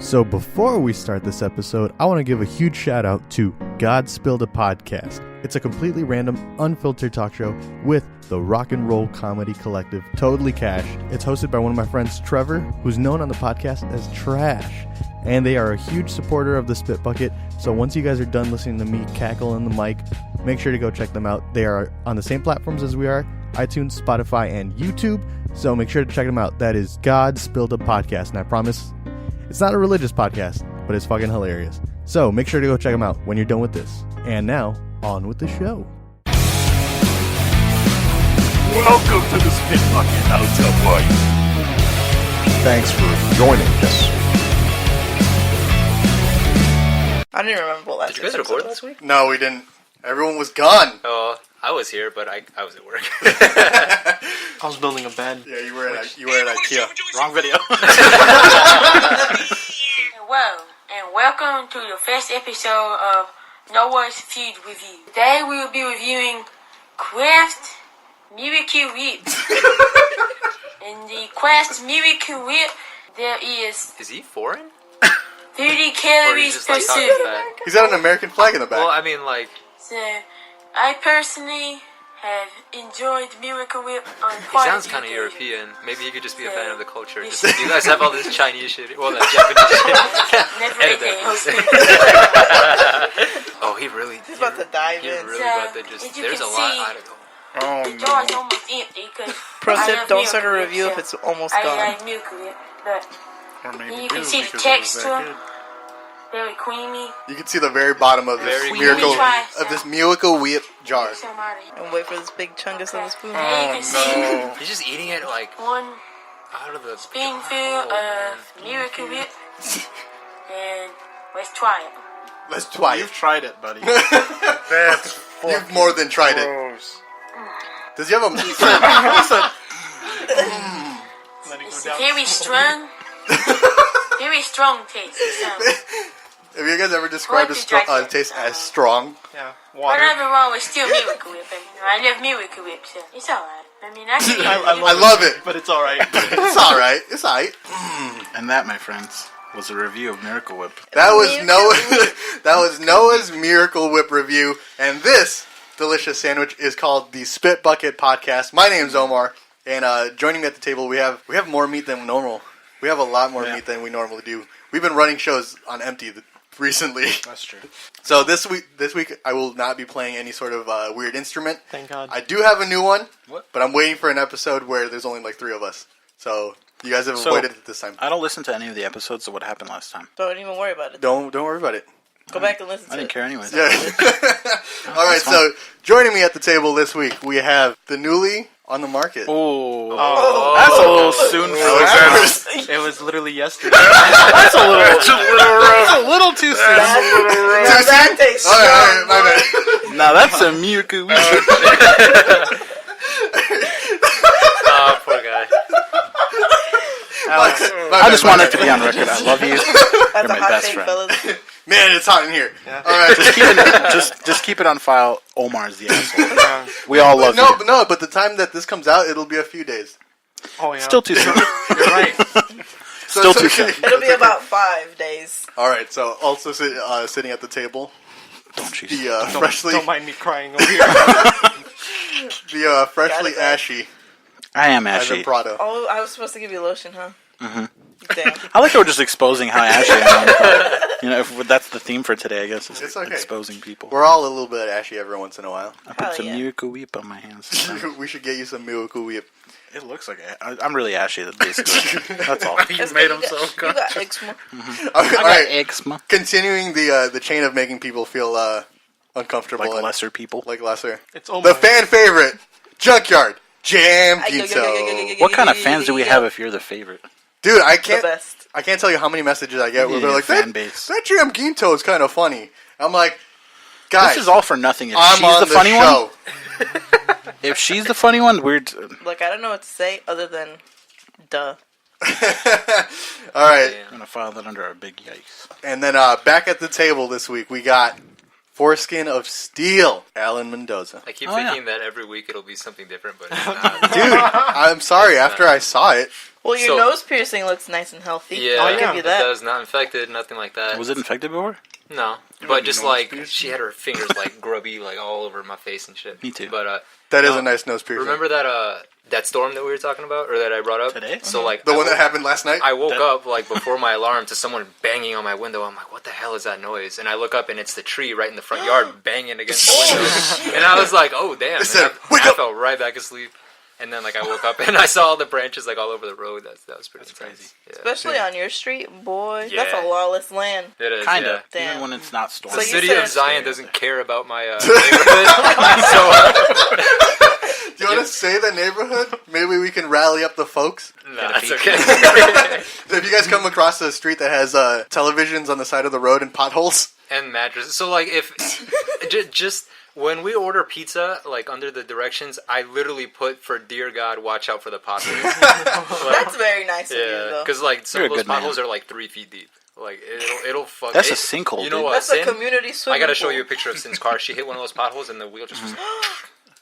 So before we start this episode, I want to give a huge shout out to God Spilled a Podcast. It's a completely random, unfiltered talk show with the rock and roll comedy collective Totally Cash. It's hosted by one of my friends, Trevor, who's known on the podcast as Trash. And they are a huge supporter of the Spit Bucket. So once you guys are done listening to me cackle in the mic, make sure to go check them out. They are on the same platforms as we are, iTunes, Spotify, and YouTube. So make sure to check them out. That is God Spilled a Podcast. And I promise it's not a religious podcast, but it's fucking hilarious. So make sure to go check them out when you're done with this. And now, on with the show. Welcome to the Spit Bucket Hotel Party. Thanks for joining us. I didn't remember what last week. Did you guys record last week? No, we didn't. Everyone was gone. Oh, I was here, but I was at work. I was building a bed. Yeah, you were at IKEA. Wrong video. Hello, and welcome to the first episode of Noah's Food Review. Today we will be reviewing Quest Miracle Whip. In the Quest Miracle Whip, there is Is he foreign? 30 calories just per like talking serving. back? He's got an American flag in the back. Well, I mean, like, So, I personally have enjoyed Miracle Whip on he quite sounds a few kind of occasions. European. Maybe he could just be a fan of the culture. Yeah. Just, you guys have all this Chinese shit, well, that Japanese Never Edit ate that. that. Oh, he really. He's about to dive He's in. really So, about to just. as you There's a can lot see- out of it. The jar is almost empty because Pro I tip, love don't start a Miracle Whip, review if so it's almost I gone. like Miracle Whip, but Or maybe you can do, see the because it was that texture. good. Very creamy. You can see the very bottom of this Very miracle creamy. of this Miracle Whip jar. Somebody. And wait for this big chungus on the spoon. There you can see He's just eating it like one out of the spoonful Oh, of Miracle Whip, and let's try it. Let's try You've it. tried it, buddy. That's You've more than tried it. gross. Does he have a? Let it It's go down. very strong, very strong taste. So, Have you guys ever described a taste as strong? Yeah, but water. overall, it's still Miracle Whip. I love Miracle Whip, so it's alright. I mean, I can eat I love it. But it's alright. It's all right. It's all right. And that, my friends, was a review of Miracle Whip. That was Noah's Miracle Whip review, and this delicious sandwich is called the Spit Bucket Podcast. My name's Omar, and joining me at the table, we have more meat than normal. We have a lot more meat than we normally do. We've been running shows on empty recently. That's true. So this week I will not be playing any sort of weird instrument. Thank God. I do have a new one, What? but I'm waiting for an episode where there's only like 3 of us. So you guys have avoided it this time. I don't listen to any of the episodes of what happened last time. Don't even worry about it. Don't worry about it. Go back and listen to I it. didn't care anyways. Yeah. All right. So joining me at the table this week, we have the newly on the market. Oh, that's a little soon for Alex. It was literally yesterday. That's a little too soon. Now that tastes All right, strong, my boy. bad. Now that's a Miracle Whip. Oh, poor guy. Alex, I just wanted to be on record. I love you. That's You're a my hot best take, friend. fellas. Man, it's hot in here. Yeah. All right. Just keep it on file. Omar's the asshole. We all love you. But the time that this comes out, it'll be a few days. oh yeah. Still too soon. You're right. Still it's too okay. soon. It'll be about 5 days. All right. So also sitting at the table, Don't you? the freshly Don't mind me crying over here. freshly Got it. ashy I am Ivan ashy. Prado. Oh, I was supposed to give you lotion, huh? Mm-hmm. Damn. I like how we're just exposing how ashy I am. You know, if that's the theme for today, I guess. Is It's okay. exposing people. We're all a little bit ashy every once in a while. I put Hell some yeah. Miracle Whip on my hands. We should get you some Miracle Whip. It looks like I'm really ashy, basically. That's all. It's good. You got eczema. All I got right. eczema. Continuing the chain of making people feel uncomfortable Like and lesser people. like lesser. It's Omar. The fan favorite, Junkyard Jam Pizza. What kind of fans do we have if you're the favorite? Dude, I The can't best. tell you how many messages I get where they're Yeah, like, fan that, base. that Jam Ginto is kind of funny. I'm like, guys, This is all for nothing. If I'm she's on the funny show. one, if she's the funny one, we're. Look, I don't know what to say other than duh. All right, I'm gonna file that under our big yikes. and then back at the table this week we got Foreskin of Steel, Alan Mendoza. I keep Oh, thinking yeah. that every week it'll be something different, but it's not. Dude, I'm sorry. After I saw it, Well, your So- nose piercing looks nice and healthy. Yeah, I'll give you it that. does. Not infected, nothing like that. Was it infected before? No, but just like she had her fingers like grubby, like all over my face and shit. Me too. But that is a nice nose piercing. remember that storm that we were talking about, or that I brought up Today? So like the one that happened last night? I woke up like before my alarm to someone banging on my window. I'm like, what the hell is that noise? And I look up and it's the tree right in the front yard banging against the window. And I was like, oh damn! It said, And "Wake I up!" fell right back asleep. And then like I woke up and I saw all the branches like all over the road. That was pretty crazy. Yeah. Especially on your street, boy. Yeah. That's a lawless land. It is, Kind yeah. of. Damn. Even when it's not The storming. So you city said- of Zion doesn't care about my neighborhood. So Do you want to say the neighborhood? Maybe we can rally up the folks. no, that's okay. If you guys come across a street that has televisions on the side of the road and potholes, And mattresses. So like if just when we order pizza, like under the directions, I literally put for dear God, watch out for the potholes. That's very nice of you, Yeah, though. because like some You're of a those good man. potholes are like 3 feet deep. Like it'll fuck. That's a it- sinkhole, You know dude. what? That's Sin? a community swimming I gotta show pool. you a picture of Sin's car. She hit one of those potholes and the wheel just.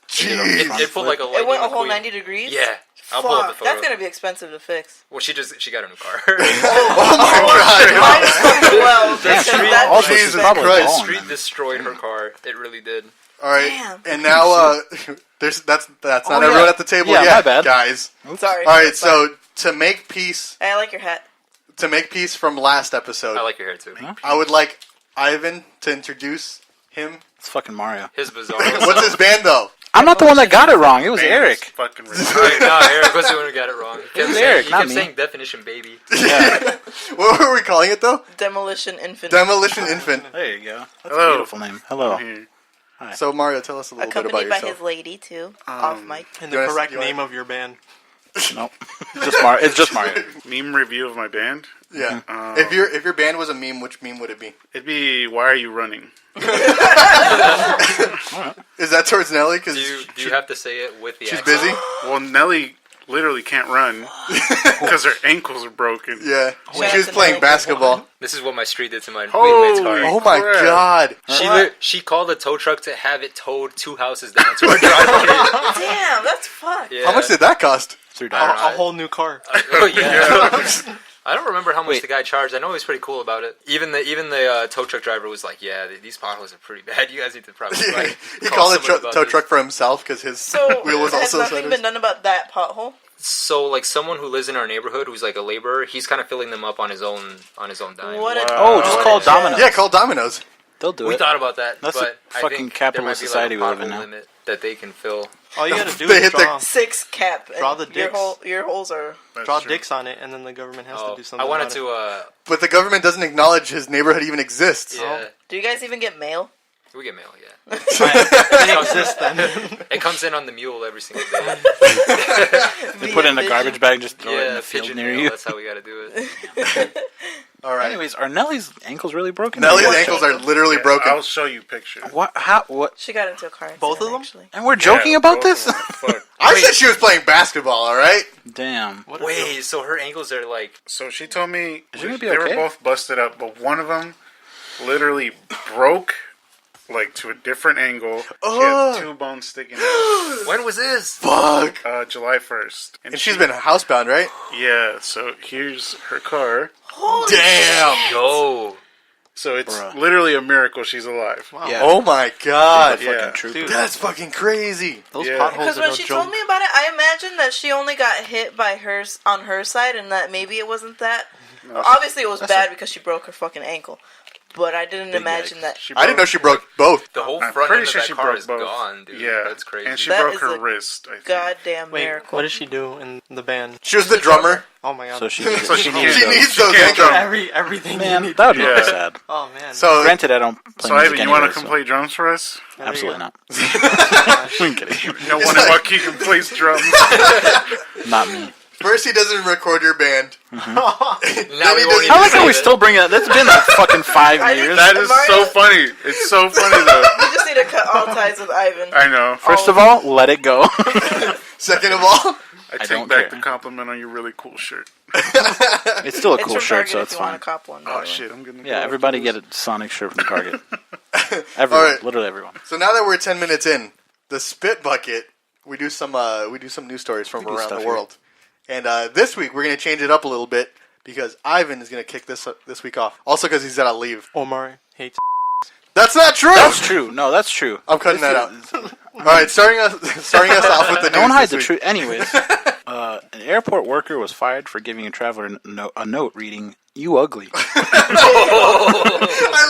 jeez. It put like a lightning It went a whole McQueen. 90 degrees? Yeah, I'll pull up the Fuck, photo. that's gonna be expensive to fix. Well, she got a new car. Oh my god! Mine is fucking well, Damn, because street that's also Jesus should probably Christ. go on, Street man. destroyed her car. It really did. All right, Damn. and now that's not Oh, everyone yeah. at the table Yeah, yet, my bad. guys. Sorry. All right, so to make peace I like your hat. from last episode, I like your hair too. I would like Ivan to introduce him. It's fucking Mario. His bizarre. What's his band though? I'm not the one that got it wrong. It was Man, Eric. it's fucking Right, no, Eric was the one who got it wrong. He kept was saying, Eric, he not kept me. saying definition baby. What were we calling it though? Demolition Infinite. Demolition Infant. There you go. That's Hello. a beautiful name. Hello. Here. So Mario, tell us a little bit about Accompanied by yourself. his lady, too. Off mic. Um, And You the wanna- correct you wanna- name of your band. Nope. Just Mario. It's just Mario. Meme review of my band. Yeah. If your band was a meme, which meme would it be? It'd be Why Are You Running? Is that towards Nelly? Because Do you have to say it with the she's accent? busy. Well, Nelly literally can't run because her ankles are broken. Yeah, Shout she was out to playing Nelly. basketball. This is what my street did to my Holy roommate's car. Oh my crap. god! She called a tow truck to have it towed 2 houses down to her driveway. Damn, that's fucked. Yeah. How much did that cost? $3. I don't know. A whole new car. Oh yeah. I don't remember how much Wait. the guy charged. I know he was pretty cool about it. Even the tow truck driver was like, "Yeah, these potholes are pretty bad. You guys need to probably like." He call called the someone about tow this." truck for himself because his So, wheel was has also nothing sideways. been done about that pothole? So like someone who lives in our neighborhood who's like a laborer, he's kind of filling them up on his own dime. What a Oh, just what call a Domino's. Yeah, call Domino's. They'll do We it. thought about that, That's but the I fucking think capitalist there might society be we like a live in pothole now. limit that they can fill. All you gotta do They is hit draw, 6 cap. And Draw the dicks. Your holes are. That's draw true. dicks on it, and then the government has to do I something. wanted about to. But the government doesn't acknowledge his neighborhood even exists. Yeah, Do you guys even get mail? we get mail. Yeah, it. It exists then. it comes in on the mule every single day. They put it in a garbage bag and just throw it in Yeah, the field pigeon near mail. you. That's how we got to do it. All right. Anyways, are Nelly's ankles really broken? Nelly's What? ankles are literally broken. I'll show you pictures. What? How? What? She got into a car accident, Both of them? Actually. And we're joking Yeah, about both this? of them. Fuck. I said she was playing basketball. All right. Damn. What a Wait, so her ankles are like. So she told me Is she gonna be they okay? were both busted up, but one of them literally broke like to a different angle. She Oh. had 2 bones sticking out. When was this? Fuck. July 1st. And she's been housebound, right? Yeah, so here's her car. Damn. Yo. So it's Bruh. literally a miracle she's alive. Wow. Yeah. Oh my god. Yeah. Fucking trooper. Dude. That's fucking crazy. Those Yeah. potholes Because are when no she joke. told me about it, I imagined that she only got hit by hers on her side, and that maybe it wasn't that. Well, obviously, it was bad because she broke her fucking ankle. But I didn't imagine that. I didn't know she broke both. The whole I'm front pretty end sure of she that car broke is both. gone, dude. Yeah, That's crazy. and she That broke is her a wrist. I think. Goddamn Wait, miracle. what does she do in the band? She was the drummer. Oh my god. So she, So she needs can't- those. needs those can't ankles. drum. Everything. Man, you need. that would make me Yeah. sad. Oh man. So Granted, I don't play So music Ivan, you want anyway, to come play drums for us? There you Absolutely go. not. I'm kidding. No one in Waukegan plays drums. Not me. first he doesn't record your band. Now he we won't doesn't- even I like how say we that. still bring it. That's been like fucking 5 I think years. That is so funny. It's so funny though. You just need to cut all ties with Ivan. I know. First of all, let it go. Second of all, I take don't back care. the compliment on your really cool shirt. It's still a It's cool from shirt, Target so if it's you want fine. to cop one. by Oh the way. shit, I'm gonna. Yeah, everybody get a Sonic shirt from Target. Everyone, All right. literally everyone. So now that we're 10 minutes in, the spit bucket, we do some news stories from We do around stuff the here. world. And this week we're going to change it up a little bit because Ivan is going to kick this week off. Also because he's on leave. Omar hates. That's not true. That's true. No, that's true. I'm cutting that out. All right, starting us off with the news. Don't hide this the week. truth. Anyways, an airport worker was fired for giving a traveler a note reading, "You ugly." I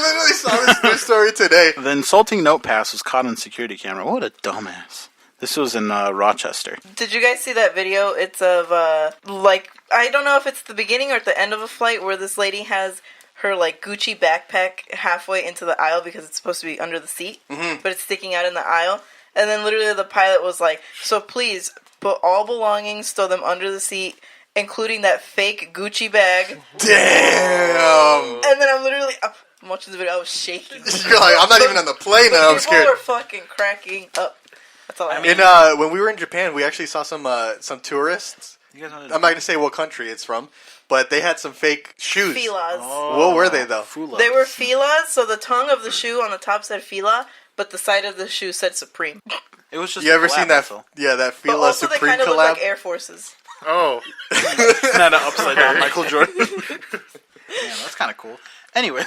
literally saw this news story today. The insulting note pass was caught on security camera. What a dumbass. This was in Rochester. Did you guys see that video? It's of, I don't know if it's the beginning or at the end of a flight where this lady has her, Gucci backpack halfway into the aisle because it's supposed to be under the seat, but it's sticking out in the aisle. And then literally the pilot was like, so please put all belongings, throw them under the seat, including that fake Gucci bag. Damn. And then I'm watching the video, I was shaking. You're like, I'm not even on the plane now. I'm scared. People were fucking cracking up. That's all I mean. When we were in Japan, we actually saw some tourists. You guys I'm not going to say what country it's from, but they had some fake shoes. Filas. What were they, though? Fulas. They were Filas, so the tongue of the shoe on the top said Fila, but the side of the shoe said Supreme. It was just You a ever collab, seen that? that's all. Yeah, that But Fila also they Supreme kind of look collab. like Air Forces. Oh, Isn't that an upside down Michael Jordan? Yeah, that's kind of cool. Anyways,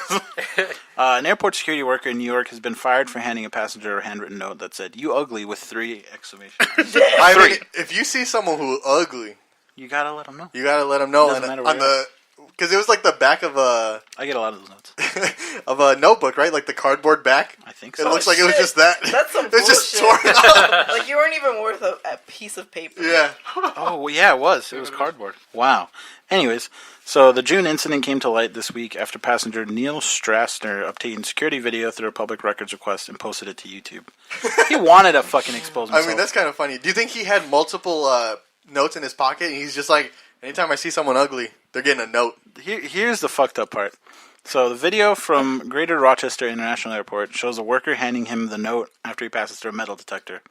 an airport security worker in New York has been fired for handing a passenger a handwritten note that said, "You ugly," with 3 exclamation marks. I mean, if you see someone who's ugly, You gotta let them know. you gotta let them know. Doesn't matter where On the because it was like the back of a I get a lot of those notes. of a notebook, right? Like the cardboard back. I think It so. looks like it was just that. That's some It was just bullshit. torn up. Like, you weren't even worth a piece of paper. Yeah. Oh, well, yeah, it was. It was cardboard. Wow. Anyways, so the June incident came to light this week after passenger Neil Strassner obtained security video through a public records request and posted it to YouTube. He wanted to fucking expose himself. I mean, that's kind of funny. Do you think he had multiple notes in his pocket and he's just like, anytime I see someone ugly, they're getting a note? Here's the fucked up part. So the video from Greater Rochester International Airport shows a worker handing him the note after he passes through a metal detector.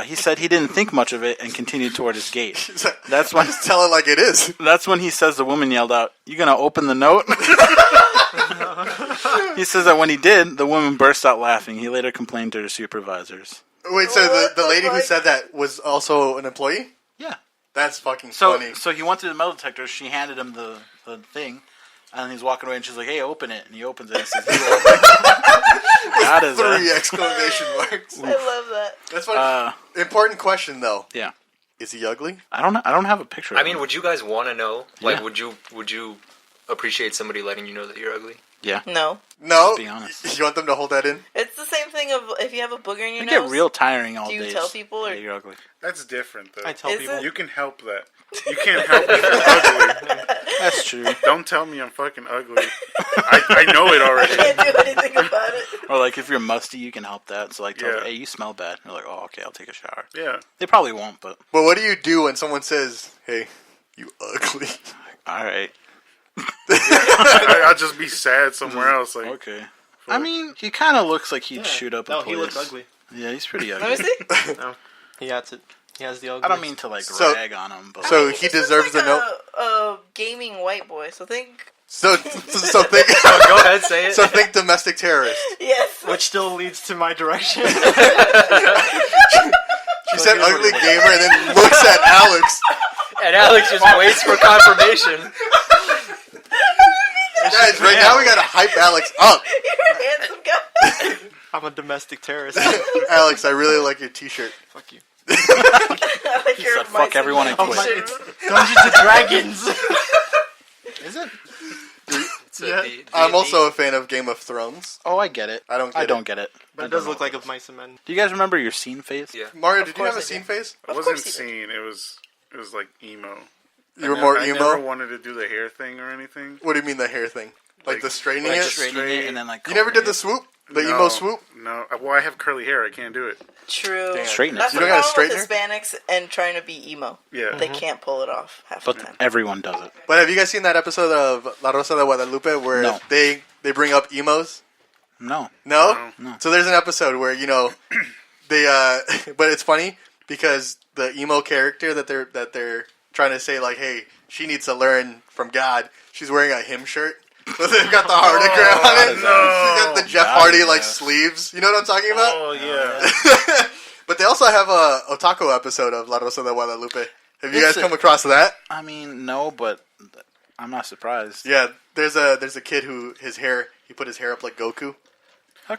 He said he didn't think much of it and continued toward his gate. That's when Just tell it like it is. That's when he says the woman yelled out, "You gonna open the note?" He says that when he did, the woman burst out laughing. He later complained to her supervisors. Wait, so What the the lady who fuck? said that was also an employee? Yeah. That's fucking So funny. so he went through the metal detector. She handed him the thing, and he's walking away, and she's like, "Hey, open it." And he opens it and says, "You open it." That is 3 exclamation marks. I love that. That's funny. Important question, though. yeah. Is he ugly? I don't have a picture. I of mean, him. would you guys want to know? Like, Yeah. would you appreciate somebody letting you know that you're ugly? Yeah. No. No. be honest. You want them to hold that in? It's the same thing of if you have a booger in your It nose. get real tiring all Do you day. tell people, or- Yeah, you're ugly. that's different though. I tell Is people. it? You can help that. You can't help if you're ugly. That's true. Don't tell me I'm fucking ugly. I know it already. Can't do anything about it. Or like if you're musty, you can help that. So like, tell Yeah. them, "Hey, you smell bad." You're like, "Oh, okay, I'll take a shower." Yeah. They probably won't, but But what do you do when someone says, "Hey, you ugly"? all right, I'll just be sad somewhere else. Like, okay. I mean, he kind of looks like he'd shoot up a No, place. he looks ugly. Yeah, he's pretty Let ugly. me see. He has it. He has the ugly. I don't mean to like So- rag on him, but So He he just looks deserves like the note. a gaming white boy. So think. So think. Go ahead, say it. So think domestic terrorist. Yes. Which still leads to my direction. She said ugly gamer and then looks at Alex. And Alex just waits for confirmation. Guys, right now we gotta hype Alex up. You're a handsome guy. I'm a domestic terrorist. Alex, I really like your T-shirt. Fuck you. I like your said, "Fuck everyone and mice quit." shirt. Dungeons and Dragons. is it? So Yeah. I'm also a fan of Game of Thrones. Oh, I get it. I don't I get don't it. get it. But I it does don't look know. like of mice and men. Do you guys remember your scene phase? Yeah. Mario, did you course have a I scene do. phase? I Of wasn't course he did. seen. It was like emo. You were more I emo? never wanted to do the hair thing or anything. What do you mean the hair thing? Like the straightening Like it? straightening it and then like You never did coloring the it. swoop? The No, emo swoop? No. Well, I have curly hair. I can't do it. True. Damn. Straighten it. That's You the don't got a problem with straightener? Hispanics and trying to be emo. Yeah. They can't pull it off half the But time. everyone does it. But have you guys seen that episode of La Rosa de Guadalupe where No. they bring up emos? No. No? No. So there's an episode where, they but it's funny because the emo character that they're trying to say like, hey, she needs to learn from God. She's wearing a hymn shirt. So they've got the hologram on it. no. You got the Jeff Hardy like sleeves. You know what I'm talking about? Oh yeah. But they also have a Otaku episode of La Rosa de Guadalupe. Have you guys come across that? I mean, no, but I'm not surprised. Yeah, there's a kid who he put his hair up like Goku.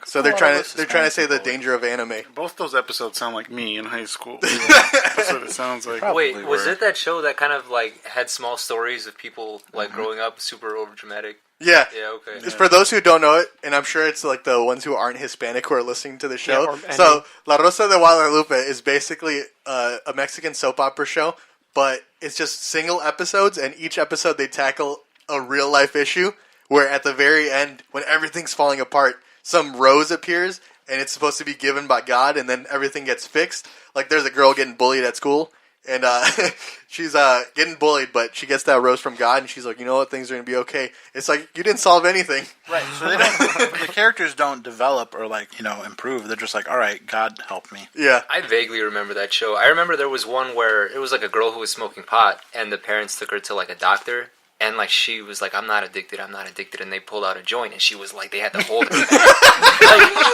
So they're trying to say the danger of anime. Both those episodes sound like me in high school. That's what it sounds like. Wait, was it that show that kind of like had small stories of people like growing up super overdramatic? Yeah. Yeah, okay. It's for those who don't know it, and I'm sure it's like the ones who aren't Hispanic who are listening to the show. So La Rosa de Guadalupe is basically a Mexican soap opera show, but it's just single episodes, and each episode they tackle a real life issue where at the very end, when everything's falling apart, some rose appears, and it's supposed to be given by God, and then everything gets fixed. Like, there's a girl getting bullied at school, and she's getting bullied, but she gets that rose from God, and she's like, you know what, things are going to be okay. It's like, you didn't solve anything. Right, so they don't, the characters don't develop or, like, improve. They're just like, all right, God help me. Yeah. I vaguely remember that show. I remember there was one where it was like a girl who was smoking pot, and the parents took her to like a doctor. And, like, she was like, I'm not addicted, and they pulled out a joint, and she was like, they had to hold her.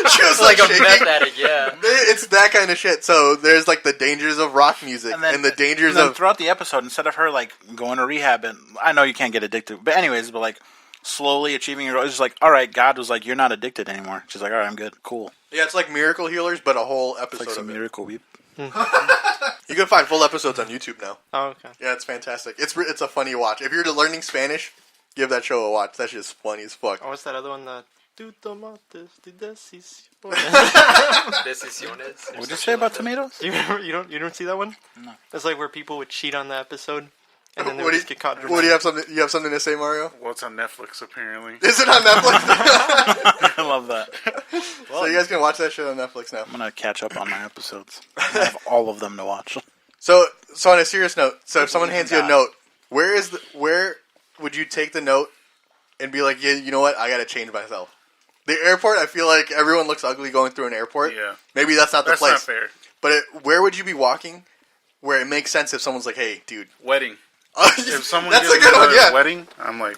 She was like a shaking. meth addict, yeah. It's that kind of shit. So there's, like, the dangers of rock music, and the dangers of... throughout the episode, instead of her, like, going to rehab, and I know you can't get addicted, but anyways, like, slowly achieving your goal, it's just like, all right, God was like, you're not addicted anymore. She's like, all right, I'm good, cool. Yeah, it's like Miracle Healers, but a whole episode It's like some of it. miracle weep. You can find full episodes on YouTube now. Oh, okay. Yeah, it's fantastic. It's a funny watch. If you're learning Spanish, give that show a watch. That's just funny as fuck. Oh, what's that other one? Tu tomates de decisiones. Decisiones. What'd you say about tomatoes? You don't see that one? No. It's like where people would cheat on the episode, and then they What would do just get caught. What do you have something? You have something to say, Mario? Well, it's on Netflix apparently. Is it on Netflix? I love that. So you guys can watch that shit on Netflix now. I'm going to catch up on my episodes. I have all of them to watch. So on a serious note, so if someone hands you a note, where would you take the note and be like, yeah, you know what, I gotta change myself? The airport, I feel like everyone looks ugly going through an airport. Yeah. Maybe that's not the That's place. not fair. But where would you be walking where it makes sense if someone's like, hey, dude. Wedding. If someone That's gives a good me one, yeah. a wedding, I'm like,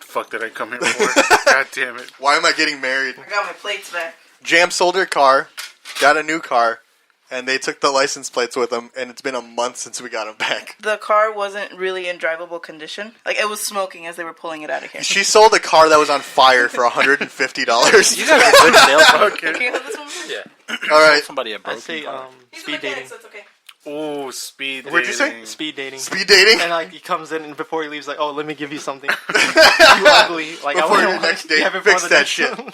fuck did I come here for? God damn it. Why am I getting married? I got my plates back. Jam sold her car, got a new car, and they took the license plates with them, and it's been a month since we got them back. The car wasn't really in drivable condition. Like, it was smoking as they were pulling it out of here. She sold a car that was on fire for $150. You guys are good sales. Okay. Can you have this one? Yeah. All right. Somebody a I broken say car. He's a speed mechanic, dating. so it's okay. Ooh, speed dating. What'd you say? Speed dating. Speed dating? And like he comes in and before he leaves, like, oh, let me give you something. You ugly. Like Before I your want next date, before fix the that next shit. one.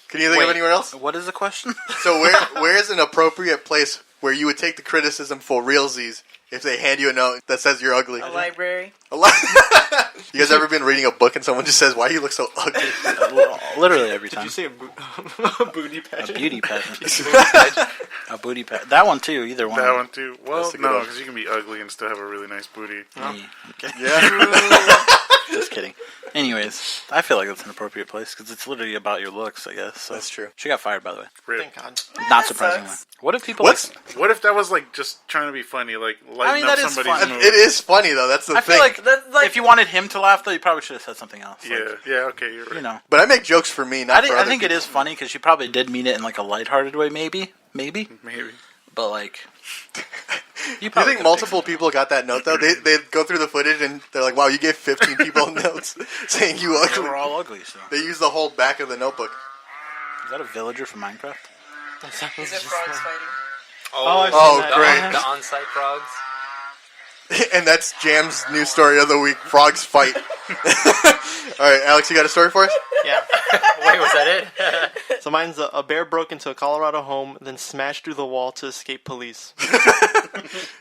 Can you think of Wait. anywhere else? What is the question? So where is an appropriate place where you would take the criticism for realsies if they hand you a note that says you're ugly? A library. You guys ever been reading a book and someone just says, why do you look so ugly? Literally every Did time. you say a booty A pageant? beauty pageant. A booty pageant. That one too, either one. That one too. Well, That's a good no, one. because you can be ugly and still have a really nice booty. Me. Okay. Yeah. Just kidding. Anyways, I feel like that's an appropriate place because it's literally about your looks, I guess. So. That's true. She got fired, by the way. Rip. Thank God. Not that surprisingly. sucks. What if people What's What if that was like just trying to be funny, like lighten that up is somebody's funny. mood? It is funny though. That's the I thing. feel like That's like if you wanted him to laugh, though, you probably should have said something else. Yeah, Like, yeah, okay, you're right. you know. But I make jokes for me, not for I other think it people. is funny because she probably did mean it in like a lighthearted way, maybe. Maybe. But like, You think multiple people got that note though? They go through the footage and they're like, "Wow, you gave 15 people notes saying you They ugly." were all ugly. So They use the whole back of the notebook. is that a villager from Minecraft? That sounds these are just frogs like- fighting. I've seen Oh, that. great. The on-site frogs. And that's Jam's new story of the week: frogs fight. All right, Alex, you got a story for us? Yeah. Wait, was that it? So mine's a bear broke into a Colorado home, then smashed through the wall to escape police.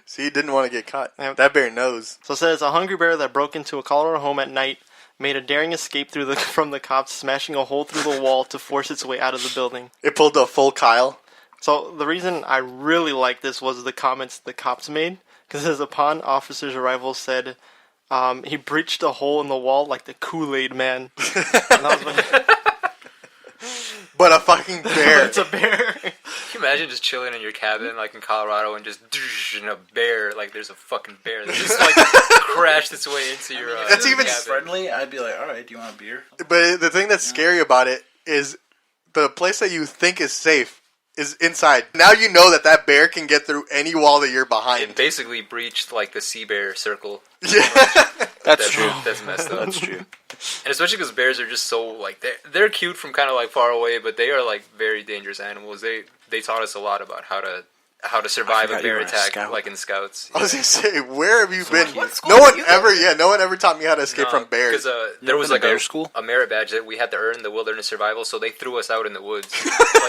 See, he didn't want to get caught. Yep. That bear knows. So it says a hungry bear that broke into a Colorado home at night made a daring escape from the cops, smashing a hole through the wall to force its way out of the building. It pulled a full Kyle. So the reason I really like this was the comments the cops made, because it says upon officers' arrival said he breached a hole in the wall like the Kool-Aid man. And that was But a fucking bear. it's a bear. Can you imagine just chilling in your cabin, like in Colorado, and just and a bear, like there's a fucking bear that just like crashed its way into your. That's your even cabin. friendly. I'd be like, all right, do you want a beer? But the thing that's scary about it is the place that you think is safe is inside. Now you know that bear can get through any wall that you're behind. It basically breached like the sea bear circle. Yeah, That's true. That's messed up. That's true. And especially because bears are just so like they're cute from kind of like far away, but they are like very dangerous animals. They taught us a lot about how to survive a forgot you bear were a attack, scout. like in Scouts. I was gonna say, where have you been? What school No one did you ever, go to? no one ever taught me how to escape from bears. Because there was been like to bear school? a merit badge that we had to earn, the wilderness survival. So they threw us out in the woods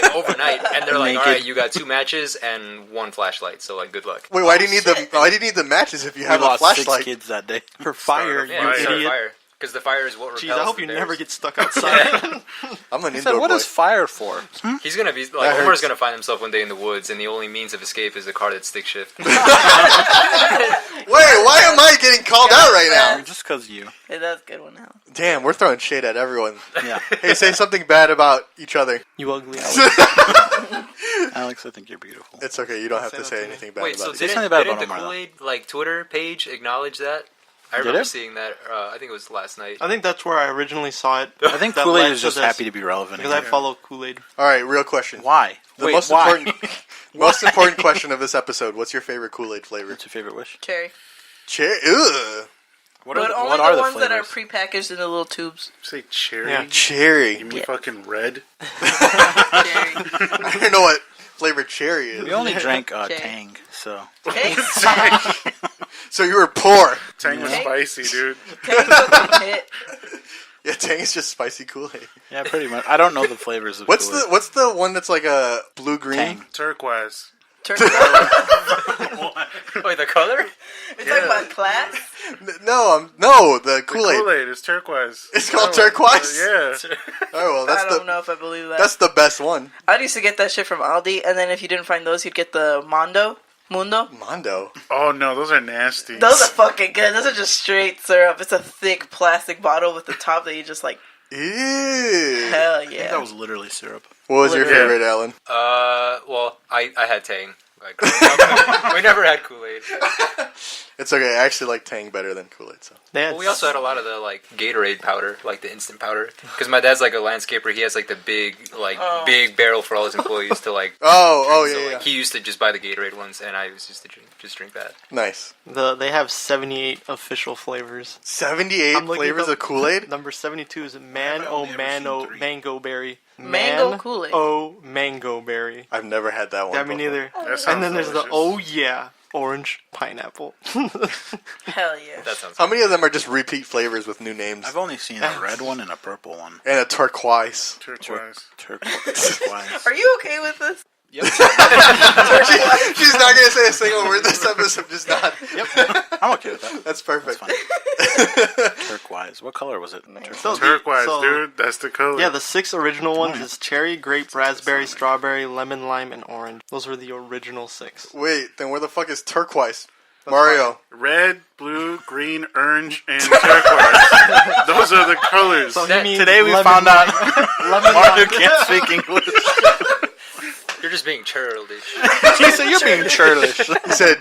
like overnight, and they're like, "All Naked. right, you got 2 matches and 1 flashlight. So like, good luck." Wait, why do you need the matches if you We have a lost flashlight? 6 kids that day. For fire, Yeah, you start a idiot. fire. Because the fire is what repels Jeez, I hope the you bears. never get stuck outside. I'm an He indoor said, what boy. is fire for? He's gonna be That like Homer's hurts. gonna find himself one day in the woods, and the only means of escape is the car that stick shift. Wait, why am I getting called out right now? Just because you. Hey, that's a good one, Hal. Damn, we're throwing shade at everyone. Yeah. Hey, say something bad about each other. You ugly Alex. Alex, I think you're beautiful. It's okay. You don't have Say to that say to me. anything bad Wait, so about it. Say didn't, something bad didn't about the Omar, Kool-Aid like Twitter page acknowledge that? I Did remember it? seeing that. I think it was last night. I think that's where I originally saw it. I think That Kool-Aid led is to just this, happy to be relevant. because I again. follow Kool-Aid. All right, real question. Why? The Wait, most why? important question of this episode. What's your favorite Kool-Aid flavor? What's your favorite wish? Cherry. Cherry. Ugh. What But only what are the the ones that are flavors? prepackaged in the little tubes. Say cherry. Yeah. Cherry. You mean Yeah. fucking red? Cherry. I don't know what flavor cherry is. We only drank Okay. Tang, so. Hey, smash. So you were poor. Tang was Yeah. spicy, dude. Tang's fucking hit. Yeah, Tang is just spicy Kool-Aid. Yeah, pretty much. I don't know the flavors of What's Kool-Aid. the one that's like a blue-green? Tang. Turquoise. Turquoise. Wait, the color? It's like about class. No, the The Kool-Aid. Kool-Aid is turquoise. It's called Oh, turquoise? yeah. Oh, well, I don't know if I believe that. that's the best one. I used to get that shit from Aldi, and then if you didn't find those, you'd get the Mundo. Mondo. Oh, no, those are nasty. Those are fucking good. Those are just straight syrup. It's a thick plastic bottle with the top that you just like. Ew. Hell I think yeah. that was literally syrup. What was your Literally. favorite, Alan? Well, I had Tang. Like, growing up. We never had Kool-Aid. It's okay. I actually like Tang better than Kool-Aid. So. Well, we also had a lot of the like Gatorade powder, like the instant powder. Because my dad's like a landscaper. He has like the big barrel for all his employees to like. Oh, so, yeah, like, yeah. he used to just buy the Gatorade ones, and I used to drink that. Nice. They have 78 official flavors. 78 I'm looking flavors at the- of Kool-Aid? Number 72 is Man I've Oh only ever Man seen Oh 3. Mango Berry. Mango Man Kool-Aid. Oh Mango Berry. I've never had that one. Yeah, me before. neither. That sounds And then there's the delicious. Oh Yeah Orange Pineapple. Hell yeah. That sounds. How many of them are just repeat flavors with new names? I've only seen a red one and a purple one. And a turquoise. Turquoise. Turquoise. Are you okay with this? Yep. She's not going to say a single word this episode. Just not. I'm okay with that. That's perfect. That's fine. Turquoise. What color was it? Turquoise. Turquoise, So- dude. That's the color. Yeah, the 6 original ones is cherry, grape, raspberry, strawberry, lemon, lime, and orange. Those were the original 6. Wait, then where the fuck is turquoise? Mario. Red, blue, green, orange, and turquoise. Those are the colors. So he means Today we lemon, found out lemon, Mario lime. can't speak English. You're just being churlish. He said you're being churlish. He said,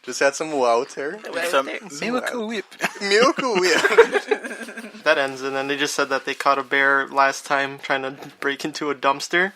just had some water. Some miracle whip. Miracle whip. That ends, and then they just said that they caught a bear last time trying to break into a dumpster,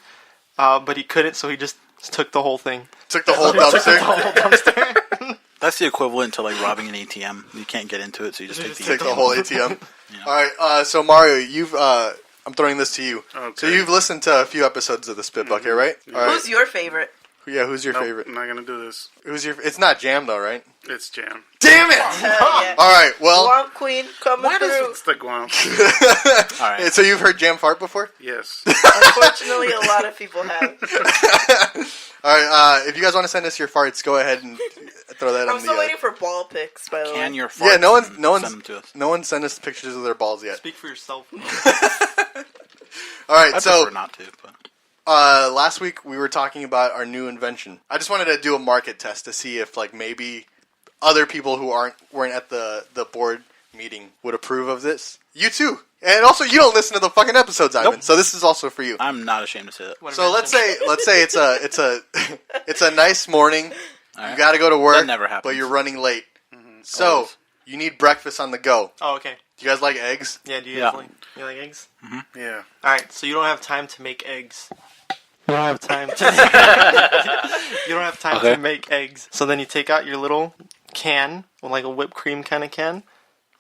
but he couldn't, so he just took the whole thing. Took the whole dumpster. Whole dumpster. That's the equivalent to like robbing an ATM. You can't get into it, so you just take the Take ATM. the whole ATM. Alright, so Mario, you've, I'm throwing this to you. Okay. So you've listened to a few episodes of the Spit Bucket, right? Alright. Who's your favorite? Yeah, who's your Nope, favorite? I'm not gonna do this. It's not Jam though, right? It's jam. Damn it! Hell yeah. Alright, well, Swamp Queen coming through. It's the guam. All right. so you've heard Jam fart before? Yes. Unfortunately, a lot of people have. Alright, if you guys want to send us your farts, go ahead and throw that I'm on still the... waiting for ball picks, by the way. Can your farts Yeah, no one's send them to us. no one sent us pictures of their balls yet. Speak for yourself. Alright, I so prefer not to, but last week we were talking about our new invention. I just wanted to do a market test to see if like maybe other people who weren't at the board meeting would approve of this. You too. And also, you don't listen to the fucking episodes, Ivan. Nope. So this is also for you. I'm not ashamed to say that. So let's say it's a nice morning. Right. You got to go to work. That never happens. But you're running late. So Always. you need breakfast on the go. Oh, okay. Do you guys like eggs? Yeah, do you Yeah. guys you like eggs? Yeah. Alright, so you don't have time to make eggs. You don't have time to You don't have time Okay. to make eggs. So then you take out your little can, like a whipped cream kind of can,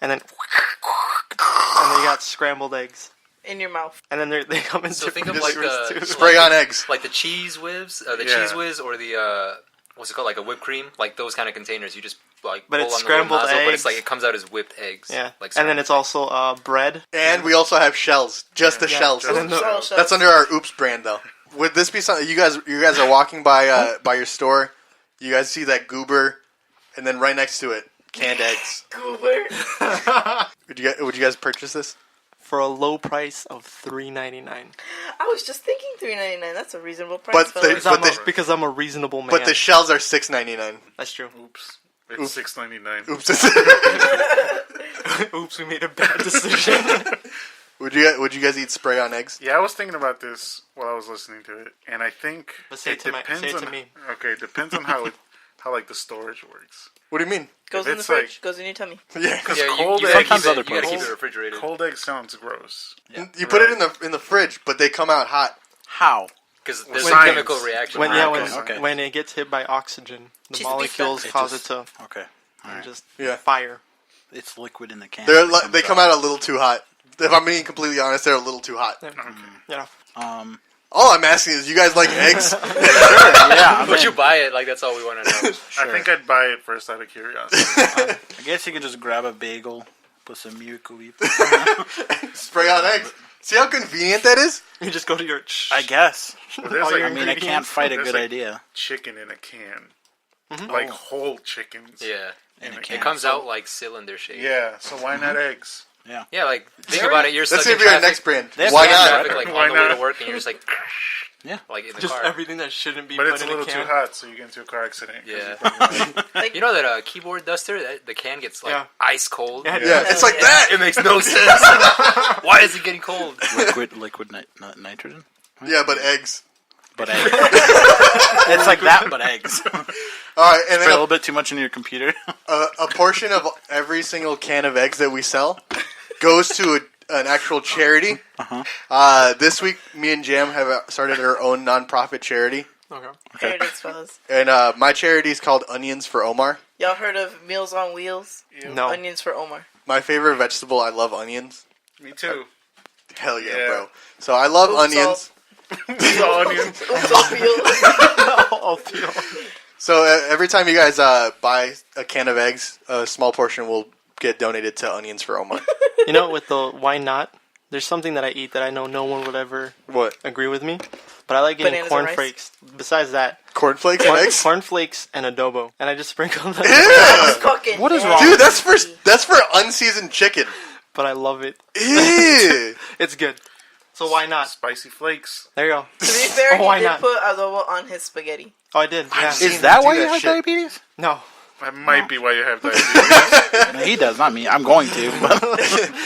and then you got scrambled eggs. In your mouth. And then they come in So think different of like flavors the too. Spray on eggs. like the cheese whiz, Yeah. cheese whiz, or the what's it called, like a whipped cream, like those kind of containers. You just like But pull it's on the little scrambled nozzle, but it's eggs. like it comes out as whipped eggs. Yeah, like and then it's also bread. And we also have shells. Just the shells. And then All shells. That's under our Oops brand, though. Would this be something you guys are walking by your store? You guys see that goober, and then right next to it, canned eggs. Goober. Would you guys purchase this? For a low price of $3.99. I was just thinking $3.99. That's a reasonable price. But Because I'm a reasonable man. but the shells are $6.99. That's true. Oops. It's $6.99. Oops. Oops, we made a bad decision. Would you guys eat spray on eggs? Yeah, I was thinking about this while I was listening to it, and I think But say it to me. Okay, it depends on how like the storage works. What do you mean? Goes If in the it's fridge. like- Goes in your tummy. Yeah, Because yeah, cold you eggs, gotta keep Sometimes it, other you gotta keep places. it refrigerated. cold eggs sounds gross. you put it in the fridge, but they come out hot. How? Because there's Science. a chemical reaction. Okay. When it gets hit by oxygen, the Cheese molecules pizza. cause it to Okay. just Yeah. fire. It's liquid in the can. They come out a little too hot. If I'm being completely honest, they're a little too hot. Yeah. All I'm asking is, you guys like eggs? Yeah, Would you buy it? Like, that's all we want to know. I think I'd buy it first out of curiosity. I guess you could just grab a bagel, put some miracle whip. Spray on eggs. See how convenient that is? You just go to your. I guess. But there's All like, your I mean, I can't fight a there's good like idea. chicken in a can, Mm-hmm. like whole chickens. Yeah. In a It can. It comes out like cylinder shape. Yeah, so why not eggs? Yeah, like, think about it. You're Let's stuck see in if you're our traffic. next brand. They have Why to not? Traffic, like, Why on the way not? to work, and you're just like, Yeah. like in the Just car. everything that shouldn't be But put it's a in little a can. too hot, so you get into a car accident. 'cause Yeah. Like, You know that keyboard duster, the can gets like Yeah. ice cold. Yeah. Yeah, it's like that. It makes no sense. Why is it getting cold? Liquid nitrogen? Yeah, but eggs. But eggs. It's like that, but eggs. All right, and Put a then little bit too much into your computer. a portion of every single can of eggs that we sell goes to an actual charity. This week, me and Jam have started our own nonprofit charity, Okay. there it is, fellas. and my charity is called Onions for Omar. Y'all heard of Meals on Wheels? No. Onions for Omar. My favorite vegetable, I love onions. Me too. Hell yeah, Yeah. bro. So I love Oops, onions. Onions. Oops, all Wheels. Oh, Theo. So every time you guys buy a can of eggs, a small portion will get donated to Onions for Omar. You know, with the why not? There's something that I eat that I know no one would ever What? agree with me, but I like getting Bananas and rice? cornflakes. Besides that, Cornflakes and eggs? cornflakes and adobo, and I just sprinkle them. Ew! Fucking What is yeah. wrong? Dude, that's for unseasoned chicken. But I love it. Ew. It's good. So why not? Spicy flakes. There you go. To be fair, Oh, why he did not? put adobo on his spaghetti. Oh, I did. Yeah. seen Is that do why you that have shit. diabetes? No. That might be why you have diabetes. No, he does, not me. I'm going to. But